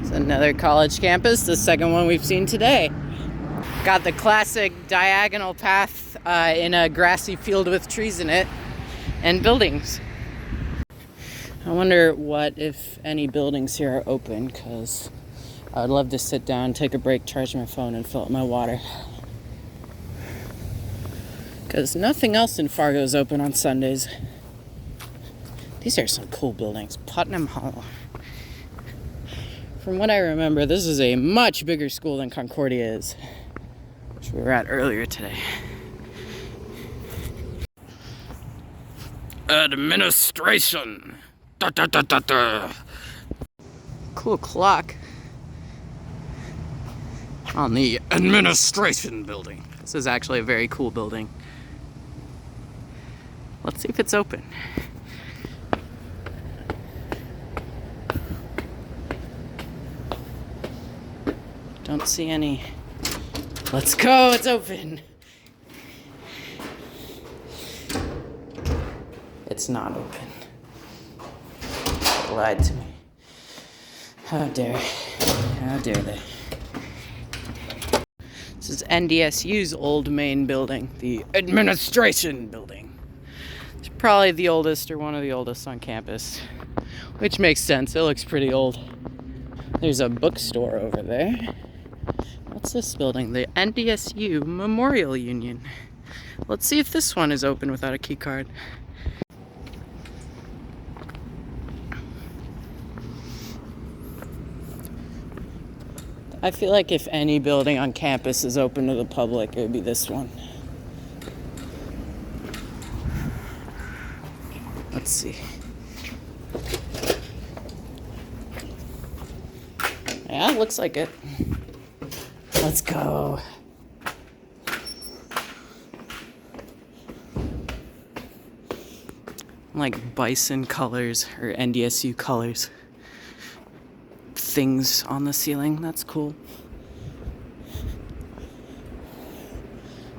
It's another college campus, the second one we've seen today. Got the classic diagonal path in a grassy field with trees in it and buildings. I wonder what, if any, buildings here are open, because I would love to sit down, take a break, charge my phone, and fill up my water. Because nothing else in Fargo is open on Sundays. These are some cool buildings. Putnam Hall. From what I remember, this is a much bigger school than Concordia is, which we were at earlier today. Administration. Da, da, da, da, da. Cool clock on the administration building. This is actually a very cool building. Let's see if it's open. Don't see any. Let's go, it's open. It's not open. They lied to me. How dare they? This is NDSU's old main building, the administration building. It's probably the oldest or one of the oldest on campus, which makes sense. It looks pretty old. There's a bookstore over there. What's this building? The NDSU Memorial Union. Let's see if this one is open without a key card. I feel like if any building on campus is open to the public, it would be this one. Let's see. Yeah, it looks like it. Let's go. Like bison colors or NDSU colors. Things on the ceiling, that's cool.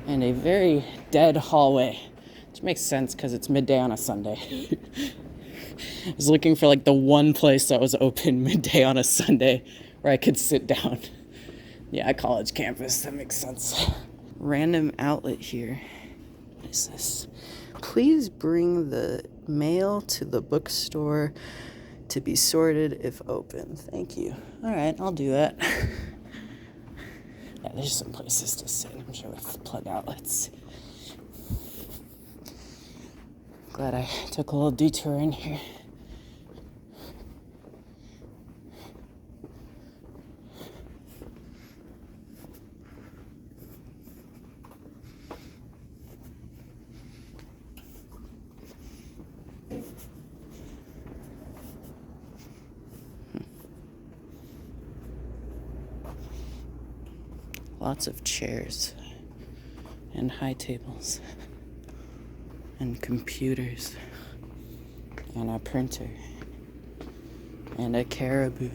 And a very dead hallway, which makes sense because it's midday on a Sunday. I was looking for like the one place that was open midday on a Sunday where I could sit down. Yeah, college campus, that makes sense. Random outlet here. What is this? Please bring the mail to the bookstore to be sorted if open. Thank you. All right, I'll do that. Yeah, there's some places to sit, I'm sure, with plug outlets. Glad I took a little detour in here. Lots of chairs and high tables and computers and a printer and a caribou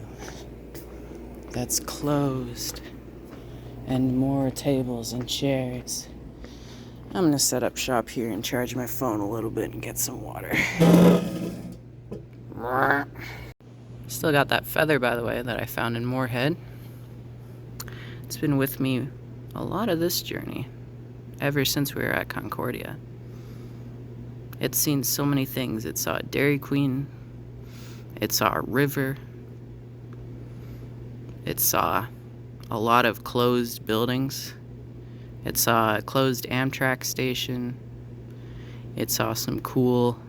that's closed and more tables and chairs. I'm gonna set up shop here and charge my phone a little bit and get some water. Still got that feather, by the way, that I found in Moorhead. It's been with me a lot of this journey, ever since we were at Concordia. It's seen so many things. It saw a Dairy Queen. It saw a river. It saw a lot of closed buildings. It saw a closed Amtrak station. It saw some cool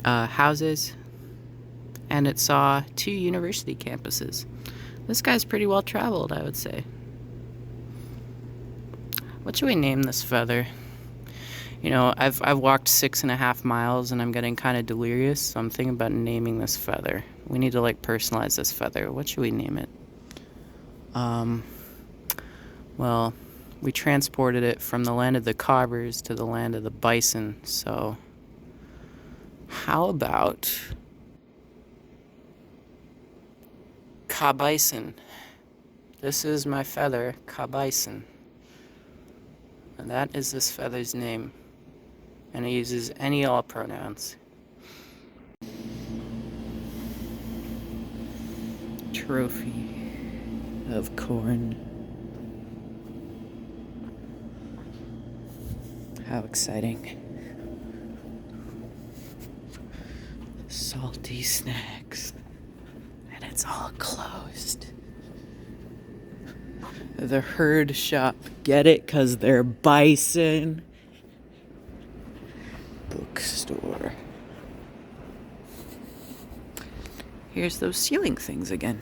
houses. And it saw 2 university campuses. This guy's pretty well traveled, I would say. What should we name this feather? You know, I've walked 6.5 miles and I'm getting kind of delirious, so I'm thinking about naming this feather. We need to like personalize this feather. What should we name it? Well, we transported it from the land of the cobbers to the land of the bison, so how about Ka-bison? This is my feather, Ka-bison. And that is this feather's name. And it uses any all pronouns. Trophy of corn. How exciting. Salty snacks. And it's all closed. The herd shop. Get it? 'Cause they're bison. Bookstore. Here's those ceiling things again.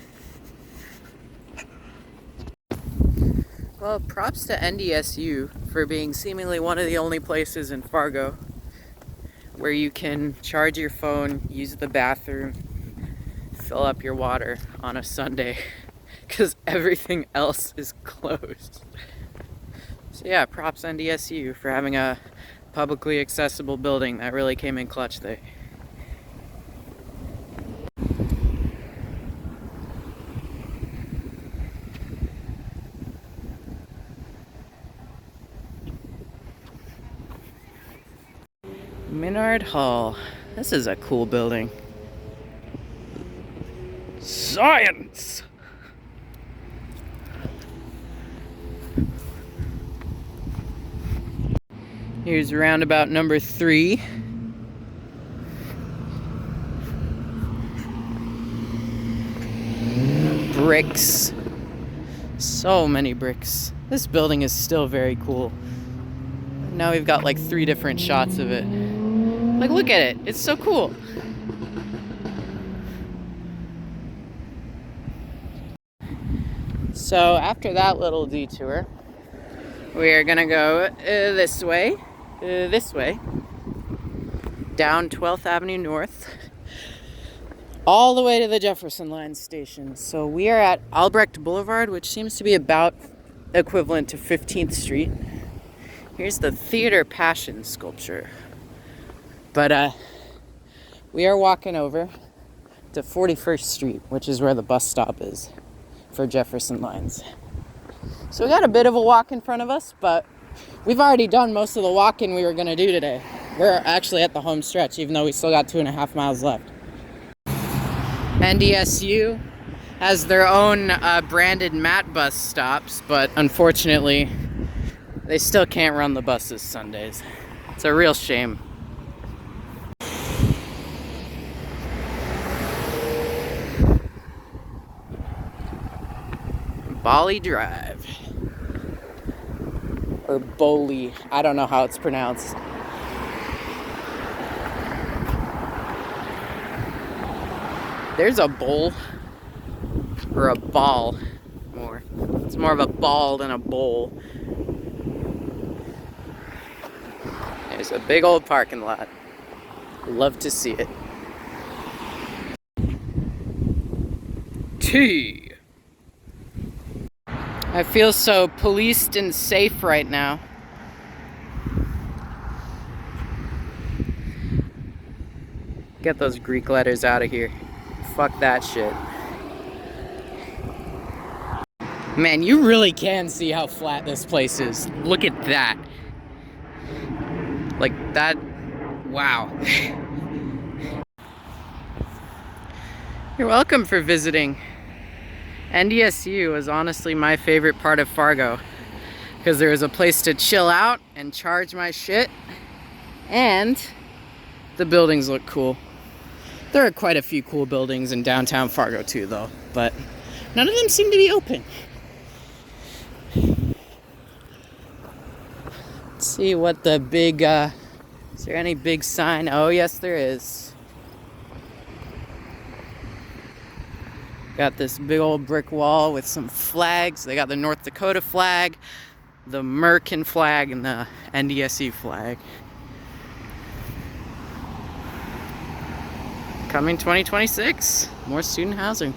Well, props to NDSU for being seemingly one of the only places in Fargo where you can charge your phone, use the bathroom, fill up your water on a Sunday, because everything else is closed. So yeah, props NDSU for having a publicly accessible building that really came in clutch there. Minard Hall. This is a cool building. Science! Here's roundabout number 3. Bricks. So many bricks. This building is still very cool. Now we've got like 3 different shots of it. Like, look at it. It's so cool. So after that little detour, we are gonna go this way, down 12th Avenue North, all the way to the Jefferson Line station. So we are at Albrecht Boulevard, which seems to be about equivalent to 15th Street. Here's the Theater Passion sculpture. But we are walking over to 41st Street, which is where the bus stop is for Jefferson Lines. So we got a bit of a walk in front of us, but we've already done most of the walking we were gonna do today. We're actually at the home stretch, even though we still got 2.5 miles left. NDSU has their own branded MAT bus stops, but unfortunately, they still can't run the buses Sundays. It's a real shame. Bali Drive. Or Boli. I don't know how it's pronounced. There's a bowl. Or a ball. More. It's more of a ball than a bowl. There's a big old parking lot. Love to see it. Tea. I feel so policed and safe right now. Get those Greek letters out of here. Fuck that shit. Man, you really can see how flat this place is. Look at that. Like that, wow. You're welcome for visiting. NDSU is honestly my favorite part of Fargo because there was a place to chill out and charge my shit, and the buildings look cool. There are quite a few cool buildings in downtown Fargo too though, but none of them seem to be open. Let's see what the big, is there any big sign? Oh yes there is. Got this big old brick wall with some flags. They got the North Dakota flag, the Merkin flag, and the NDSU flag. Coming 2026, more student housing.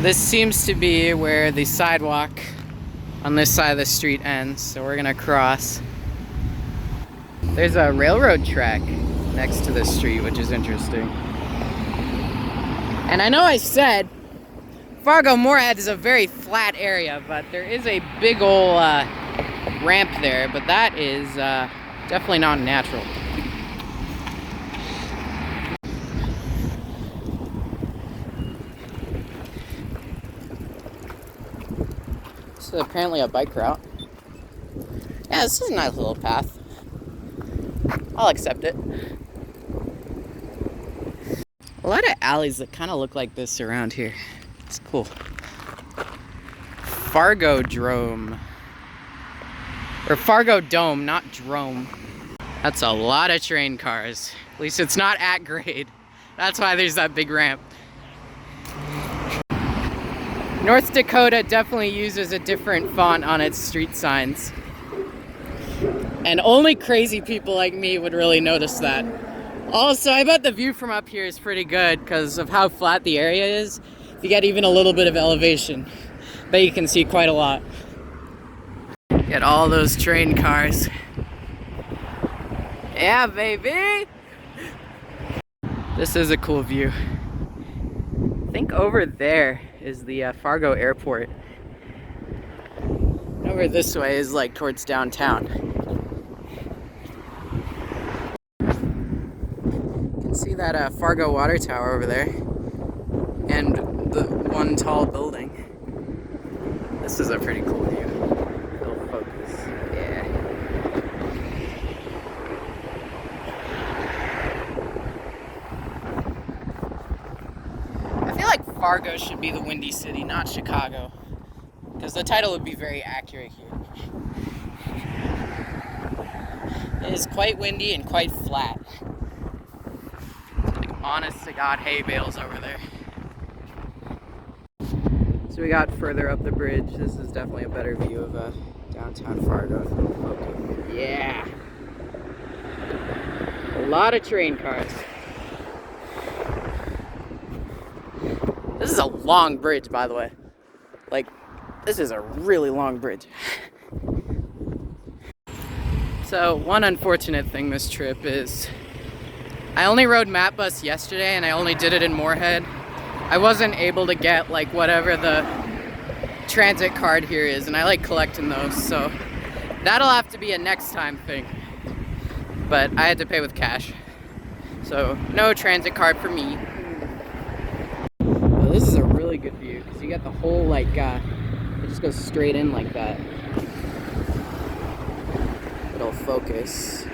This seems to be where the sidewalk on this side of the street ends, so we're gonna cross. There's a railroad track next to this street, which is interesting. And I know I said Fargo-Moorhead is a very flat area, but there is a big ol' ramp there, but that is definitely not natural. This is apparently a bike route. Yeah, this is a nice little path. I'll accept it. A lot of alleys that kind of look like this around here. It's cool. Fargo-Drome. Or Fargo-Dome, not Drome. That's a lot of train cars. At least it's not at grade. That's why there's that big ramp. North Dakota definitely uses a different font on its street signs. And only crazy people like me would really notice that. Also, I bet the view from up here is pretty good because of how flat the area is. If you get even a little bit of elevation, bet you can see quite a lot. Get all those train cars. Yeah, baby! This is a cool view. I think over there is the Fargo Airport. And over this way is like towards downtown. See that Fargo water tower over there, and the one tall building. This is a pretty cool view. It'll focus. Yeah. I feel like Fargo should be the Windy City, not Chicago, because the title would be very accurate here. It is quite windy and quite flat. Honest to God hay bales over there. So we got further up the bridge. This is definitely a better view of downtown Fargo. Yeah. A lot of train cars. This is a long bridge, by the way. Like, this is a really long bridge. So one unfortunate thing this trip is I only rode map bus yesterday and I only did it in Moorhead. I wasn't able to get like whatever the transit card here is, and I like collecting those, so that'll have to be a next time thing. But I had to pay with cash, so no transit card for me. Well, this is a really good view because you got the whole like it just goes straight in like that. It'll focus.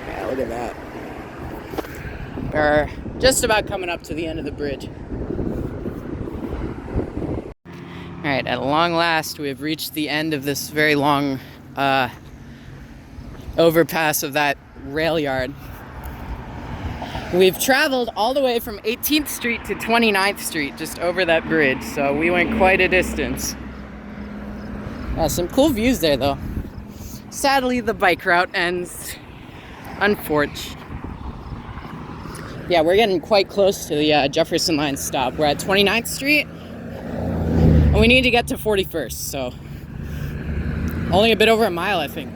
Yeah, look at that. We're just about coming up to the end of the bridge. Alright, at long last, we have reached the end of this very long overpass of that rail yard. We've traveled all the way from 18th Street to 29th Street, just over that bridge, so we went quite a distance. Some cool views there, though. Sadly, the bike route ends. Unfortunately. Yeah, we're getting quite close to the Jefferson Line stop. We're at 29th Street. And we need to get to 41st, so only a bit over a mile, I think.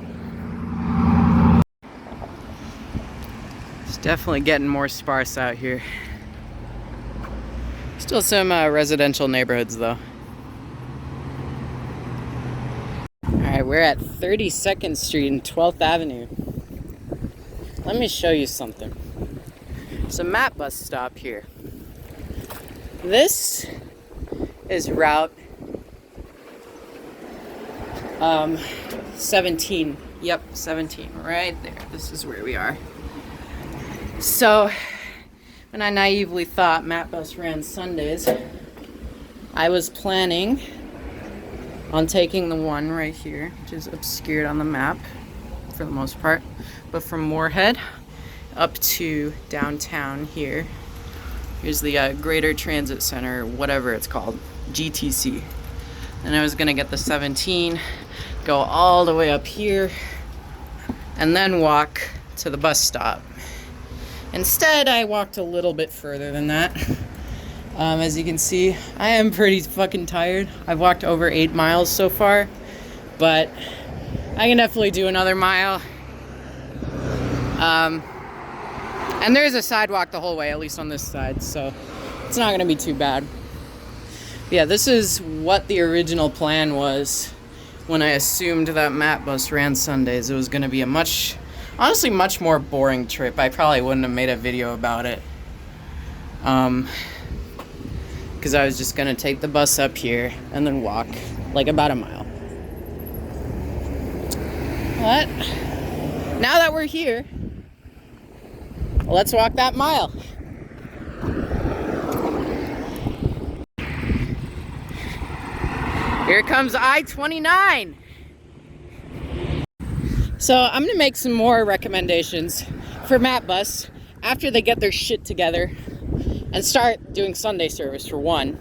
It's definitely getting more sparse out here. Still some residential neighborhoods, though. Alright, we're at 32nd Street and 12th Avenue. Let me show you something. There's a map bus stop here. This is route 17. Yep, 17, right there. This is where we are. So, when I naively thought map bus ran Sundays, I was planning on taking the one right here, which is obscured on the map for the most part, but from Moorhead up to downtown here. Here's the Greater Transit Center, whatever it's called, GTC. And I was gonna get the 17, go all the way up here, and then walk to the bus stop. Instead, I walked a little bit further than that. As you can see, I am pretty fucking tired. I've walked over 8 miles so far, but I can definitely do another mile. And there's a sidewalk the whole way, at least on this side, so it's not gonna be too bad. Yeah, this is what the original plan was when I assumed that map bus ran Sundays. It was gonna be a honestly much more boring trip. I probably wouldn't have made a video about it. Because I was just gonna take the bus up here and then walk like about a mile. But now that we're here, let's walk that mile. Here comes I-29. So I'm gonna make some more recommendations for map bus after they get their shit together and start doing Sunday service for one,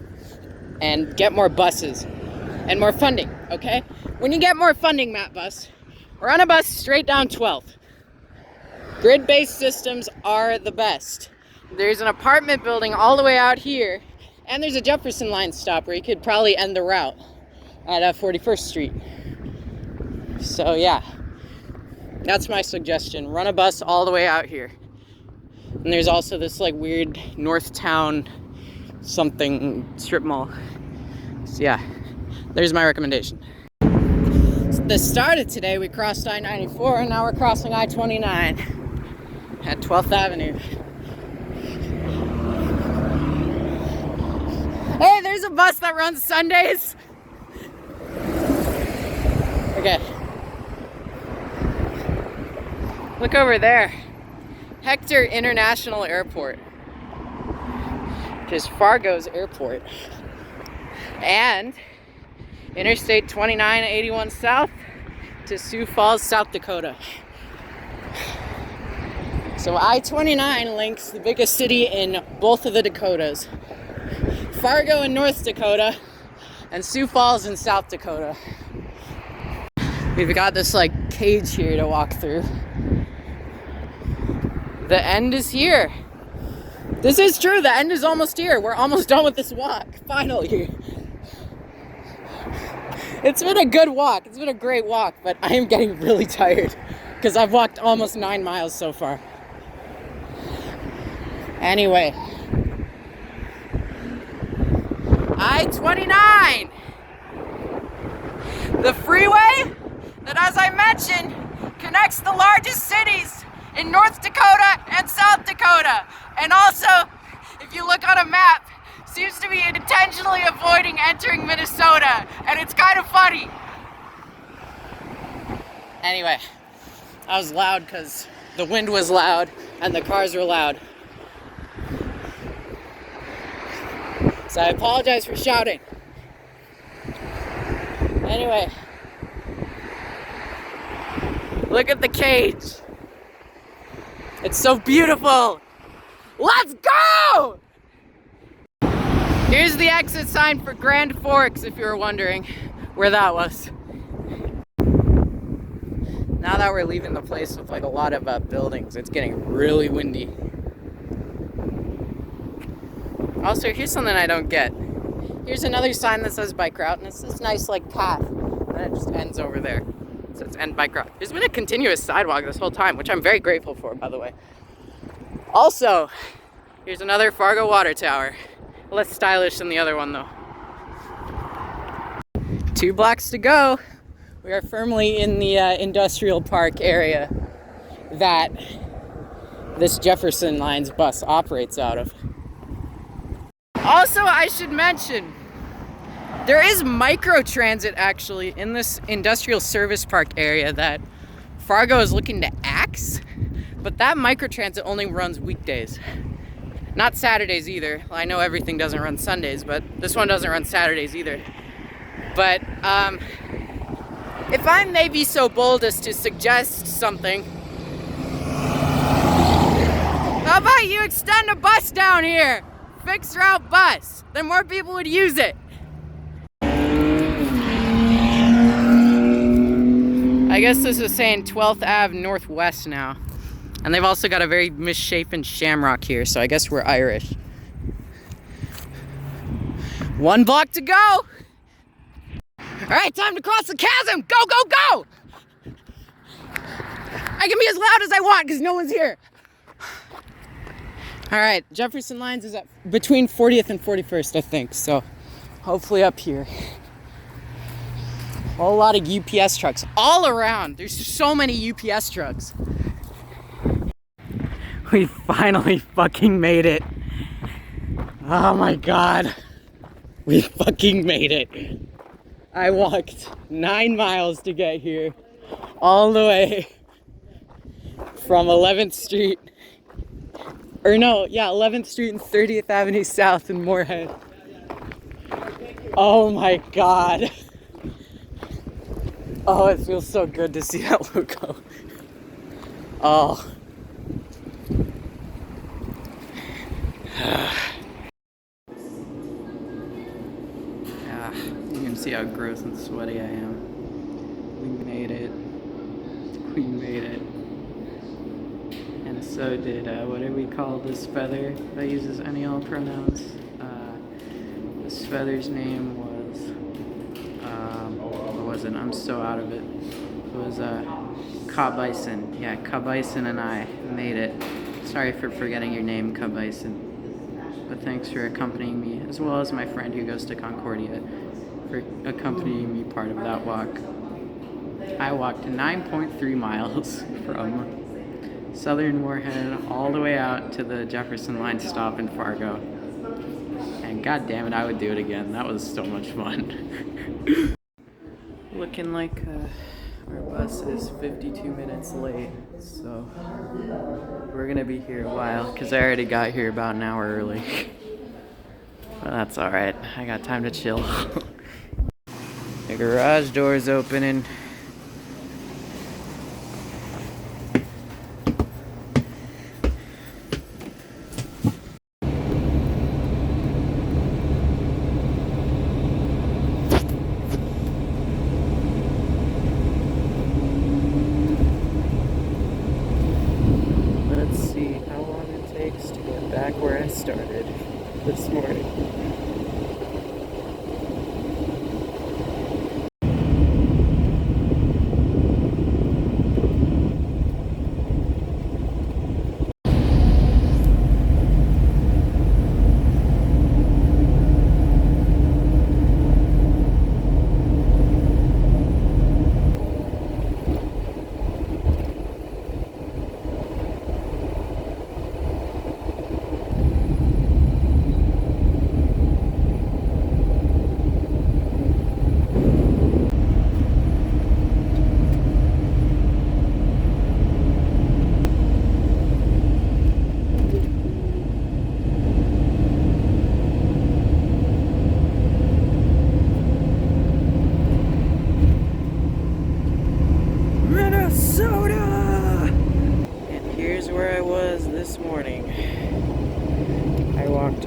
and get more buses and more funding, okay? When you get more funding, map bus, run a bus straight down 12th. Grid-based systems are the best. There's an apartment building all the way out here, and there's a Jefferson Line stop where you could probably end the route at 41st Street. So yeah, that's my suggestion. Run a bus all the way out here. And there's also this like weird North Town something strip mall. So yeah, there's my recommendation. So the start of today, we crossed I-94, and now we're crossing I-29 at 12th Avenue. Hey, there's a bus that runs Sundays. Okay. Look over there. Hector International Airport, which is Fargo's airport. And Interstate 2981 South to Sioux Falls, South Dakota. So I-29 links the biggest city in both of the Dakotas. Fargo in North Dakota and Sioux Falls in South Dakota. We've got this like cage here to walk through. The end is here. This is true, the end is almost here. We're almost done with this walk, finally. It's been a good walk, it's been a great walk, but I am getting really tired because I've walked almost 9 miles so far. Anyway. I-29! The freeway that, as I mentioned, connects the largest cities in North Dakota and South Dakota. And also, if you look on a map, seems to be intentionally avoiding entering Minnesota. And it's kind of funny. Anyway, I was loud because the wind was loud and the cars were loud. So I apologize for shouting. Anyway, look at the cage. It's so beautiful. Let's go! Here's the exit sign for Grand Forks, if you were wondering where that was. Now that we're leaving the place with like a lot of buildings, it's getting really windy. Also, here's something I don't get. Here's another sign that says bike route, and it's this nice like path, and it just ends over there. So it's end bike route. There's been a continuous sidewalk this whole time, which I'm very grateful for, by the way. Also, here's another Fargo water tower. Less stylish than the other one though. 2 blocks to go. We are firmly in the industrial park area that this Jefferson Lines bus operates out of. Also, I should mention, there is microtransit actually in this industrial service park area that Fargo is looking to axe, but that microtransit only runs weekdays. Not Saturdays either. Well, I know everything doesn't run Sundays, but this one doesn't run Saturdays either. But if I may be so bold as to suggest something, how about you extend a bus down here? Fixed route bus. Then more people would use it. I guess this is saying 12th Ave Northwest now. And they've also got a very misshapen shamrock here, so I guess we're Irish. 1 block to go! Alright, time to cross the chasm! Go, go, go! I can be as loud as I want because no one's here. Alright, Jefferson Lines is at between 40th and 41st, I think, so hopefully up here. A whole lot of UPS trucks all around. There's so many UPS trucks. We finally fucking made it. Oh my god. We fucking made it. I walked 9 miles to get here. All the way from 11th Street. Or no, yeah, 11th Street and 30th Avenue South in Moorhead. Oh my god. Oh, it feels so good to see that logo. Oh. Yeah, you can see how gross and sweaty I am. We made it. We made it. And so did, what do we call this feather that uses any all pronouns? This feather's name was, what was it? I'm so out of it. It was, Bison. Yeah, Bison and I made it. Sorry for forgetting your name, Bison. But thanks for accompanying me, as well as my friend who goes to Concordia, for accompanying me part of that walk. I walked 9.3 miles from southern Moorhead all the way out to the Jefferson Line stop in Fargo. And god damn it, I would do it again. That was so much fun. Looking like our bus is 52 minutes late, so we're gonna be here a while because I already got here about an hour early. But that's alright, I got time to chill. The garage door's opening. Back where I started this morning.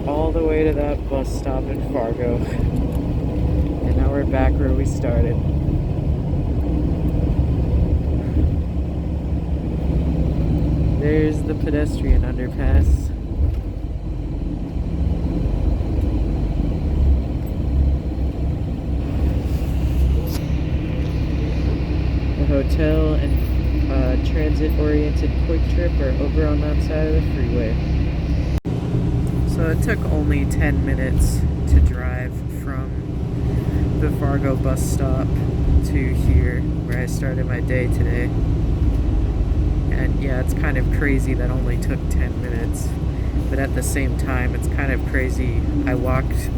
All the way to that bus stop in Fargo, and now we're back where we started. There's the pedestrian underpass. hotel and transit-oriented Quick Trip are over on that side of the freeway. So it took only 10 minutes to drive from the Fargo bus stop to here, where I started my day today. And yeah, it's kind of crazy that only took 10 minutes. But at the same time, it's kind of crazy I walked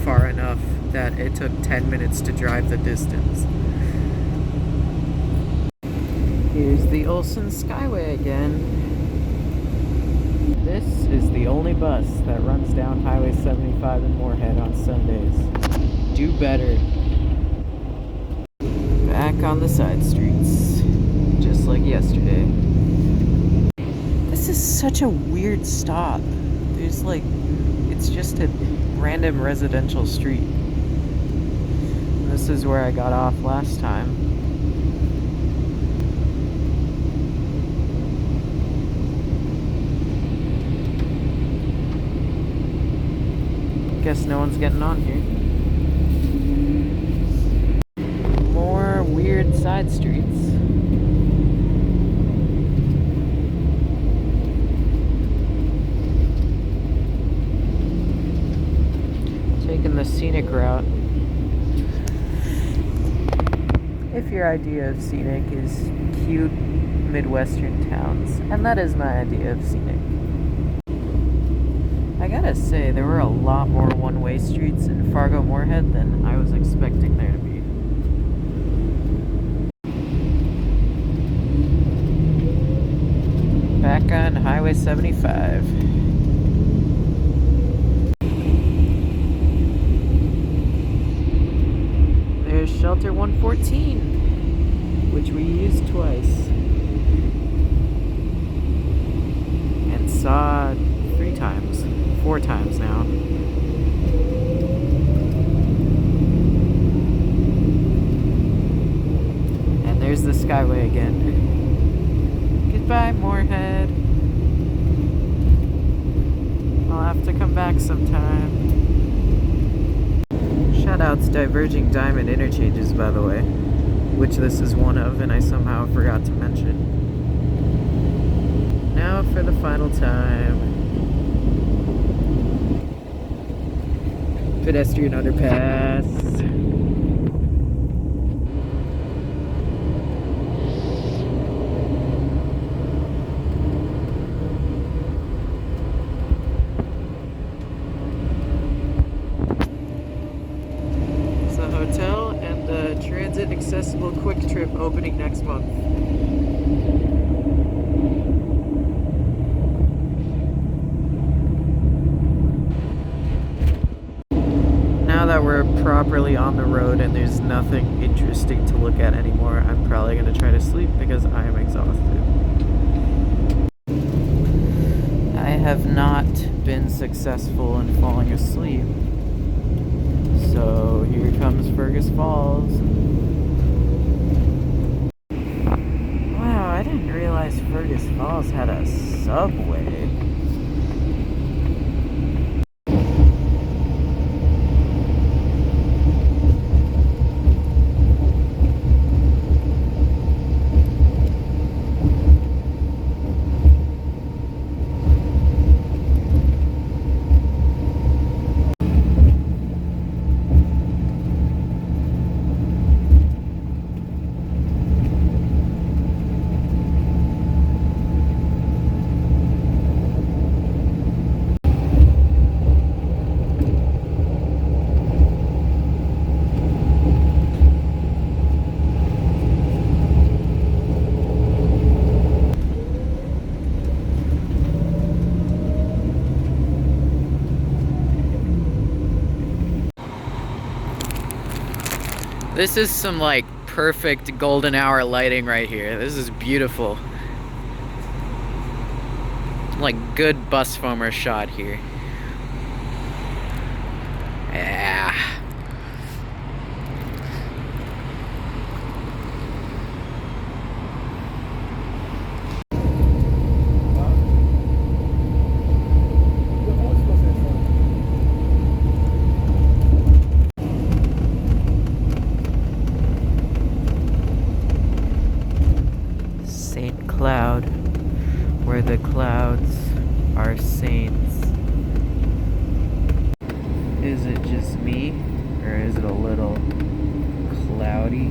far enough that it took 10 minutes to drive the distance. Here's the Olson Skyway again. This is the only bus that runs down Highway 75 in Moorhead on Sundays. Do better. Back on the side streets, just like yesterday. This is such a weird stop. There's like, it's just a random residential street. This is where I got off last time. Guess no one's getting on here. More weird side streets. Taking the scenic route. If your idea of scenic is cute Midwestern towns, and that is my idea of scenic. I gotta say, there were a lot more one-way streets in Fargo-Moorhead than I was expecting there to be. Back on Highway 75. There's Shelter 114, which we used twice. And saw 3 times. 4 times now. And there's the Skyway again. Goodbye, Moorhead. I'll have to come back sometime. Shoutouts Diverging Diamond Interchanges, by the way, which this is one of, and I somehow forgot to mention. Now for the final time. Pedestrian underpass. It's a hotel and the transit accessible Quick Trip opening next month. Now that we're properly on the road and there's nothing interesting to look at anymore, I'm probably going to try to sleep because I am exhausted. I have not been successful in falling asleep. So here comes Fergus Falls. Wow, I didn't realize Fergus Falls had a subway. This is some like perfect golden hour lighting right here. This is beautiful. Like good bus foamer shot here. Yeah. Our saints. Is it just me, or is it a little cloudy?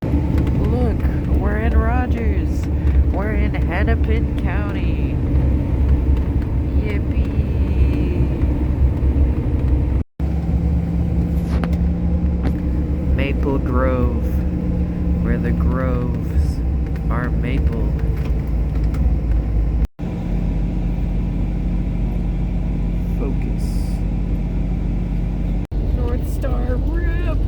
Look, we're in Rogers. We're in Hennepin County. Yippee! Maple Grove, where the groves are maple. Focus. North Star rip.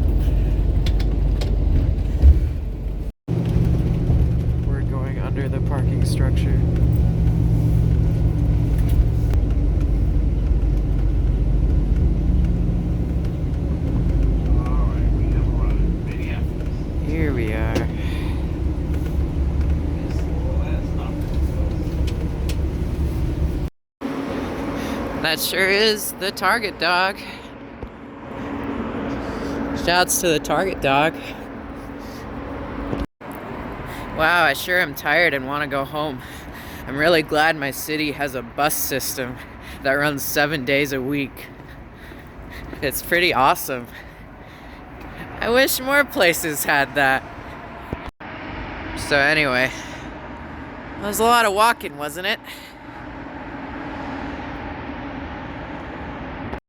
We're going under the parking structure. Alright, we have arrived. Minneapolis. Here we are. That sure is the Target dog. Shouts to the Target dog. Wow, I sure am tired and want to go home. I'm really glad my city has a bus system that runs 7 days a week. It's pretty awesome. I wish more places had that. So anyway, that was a lot of walking, wasn't it?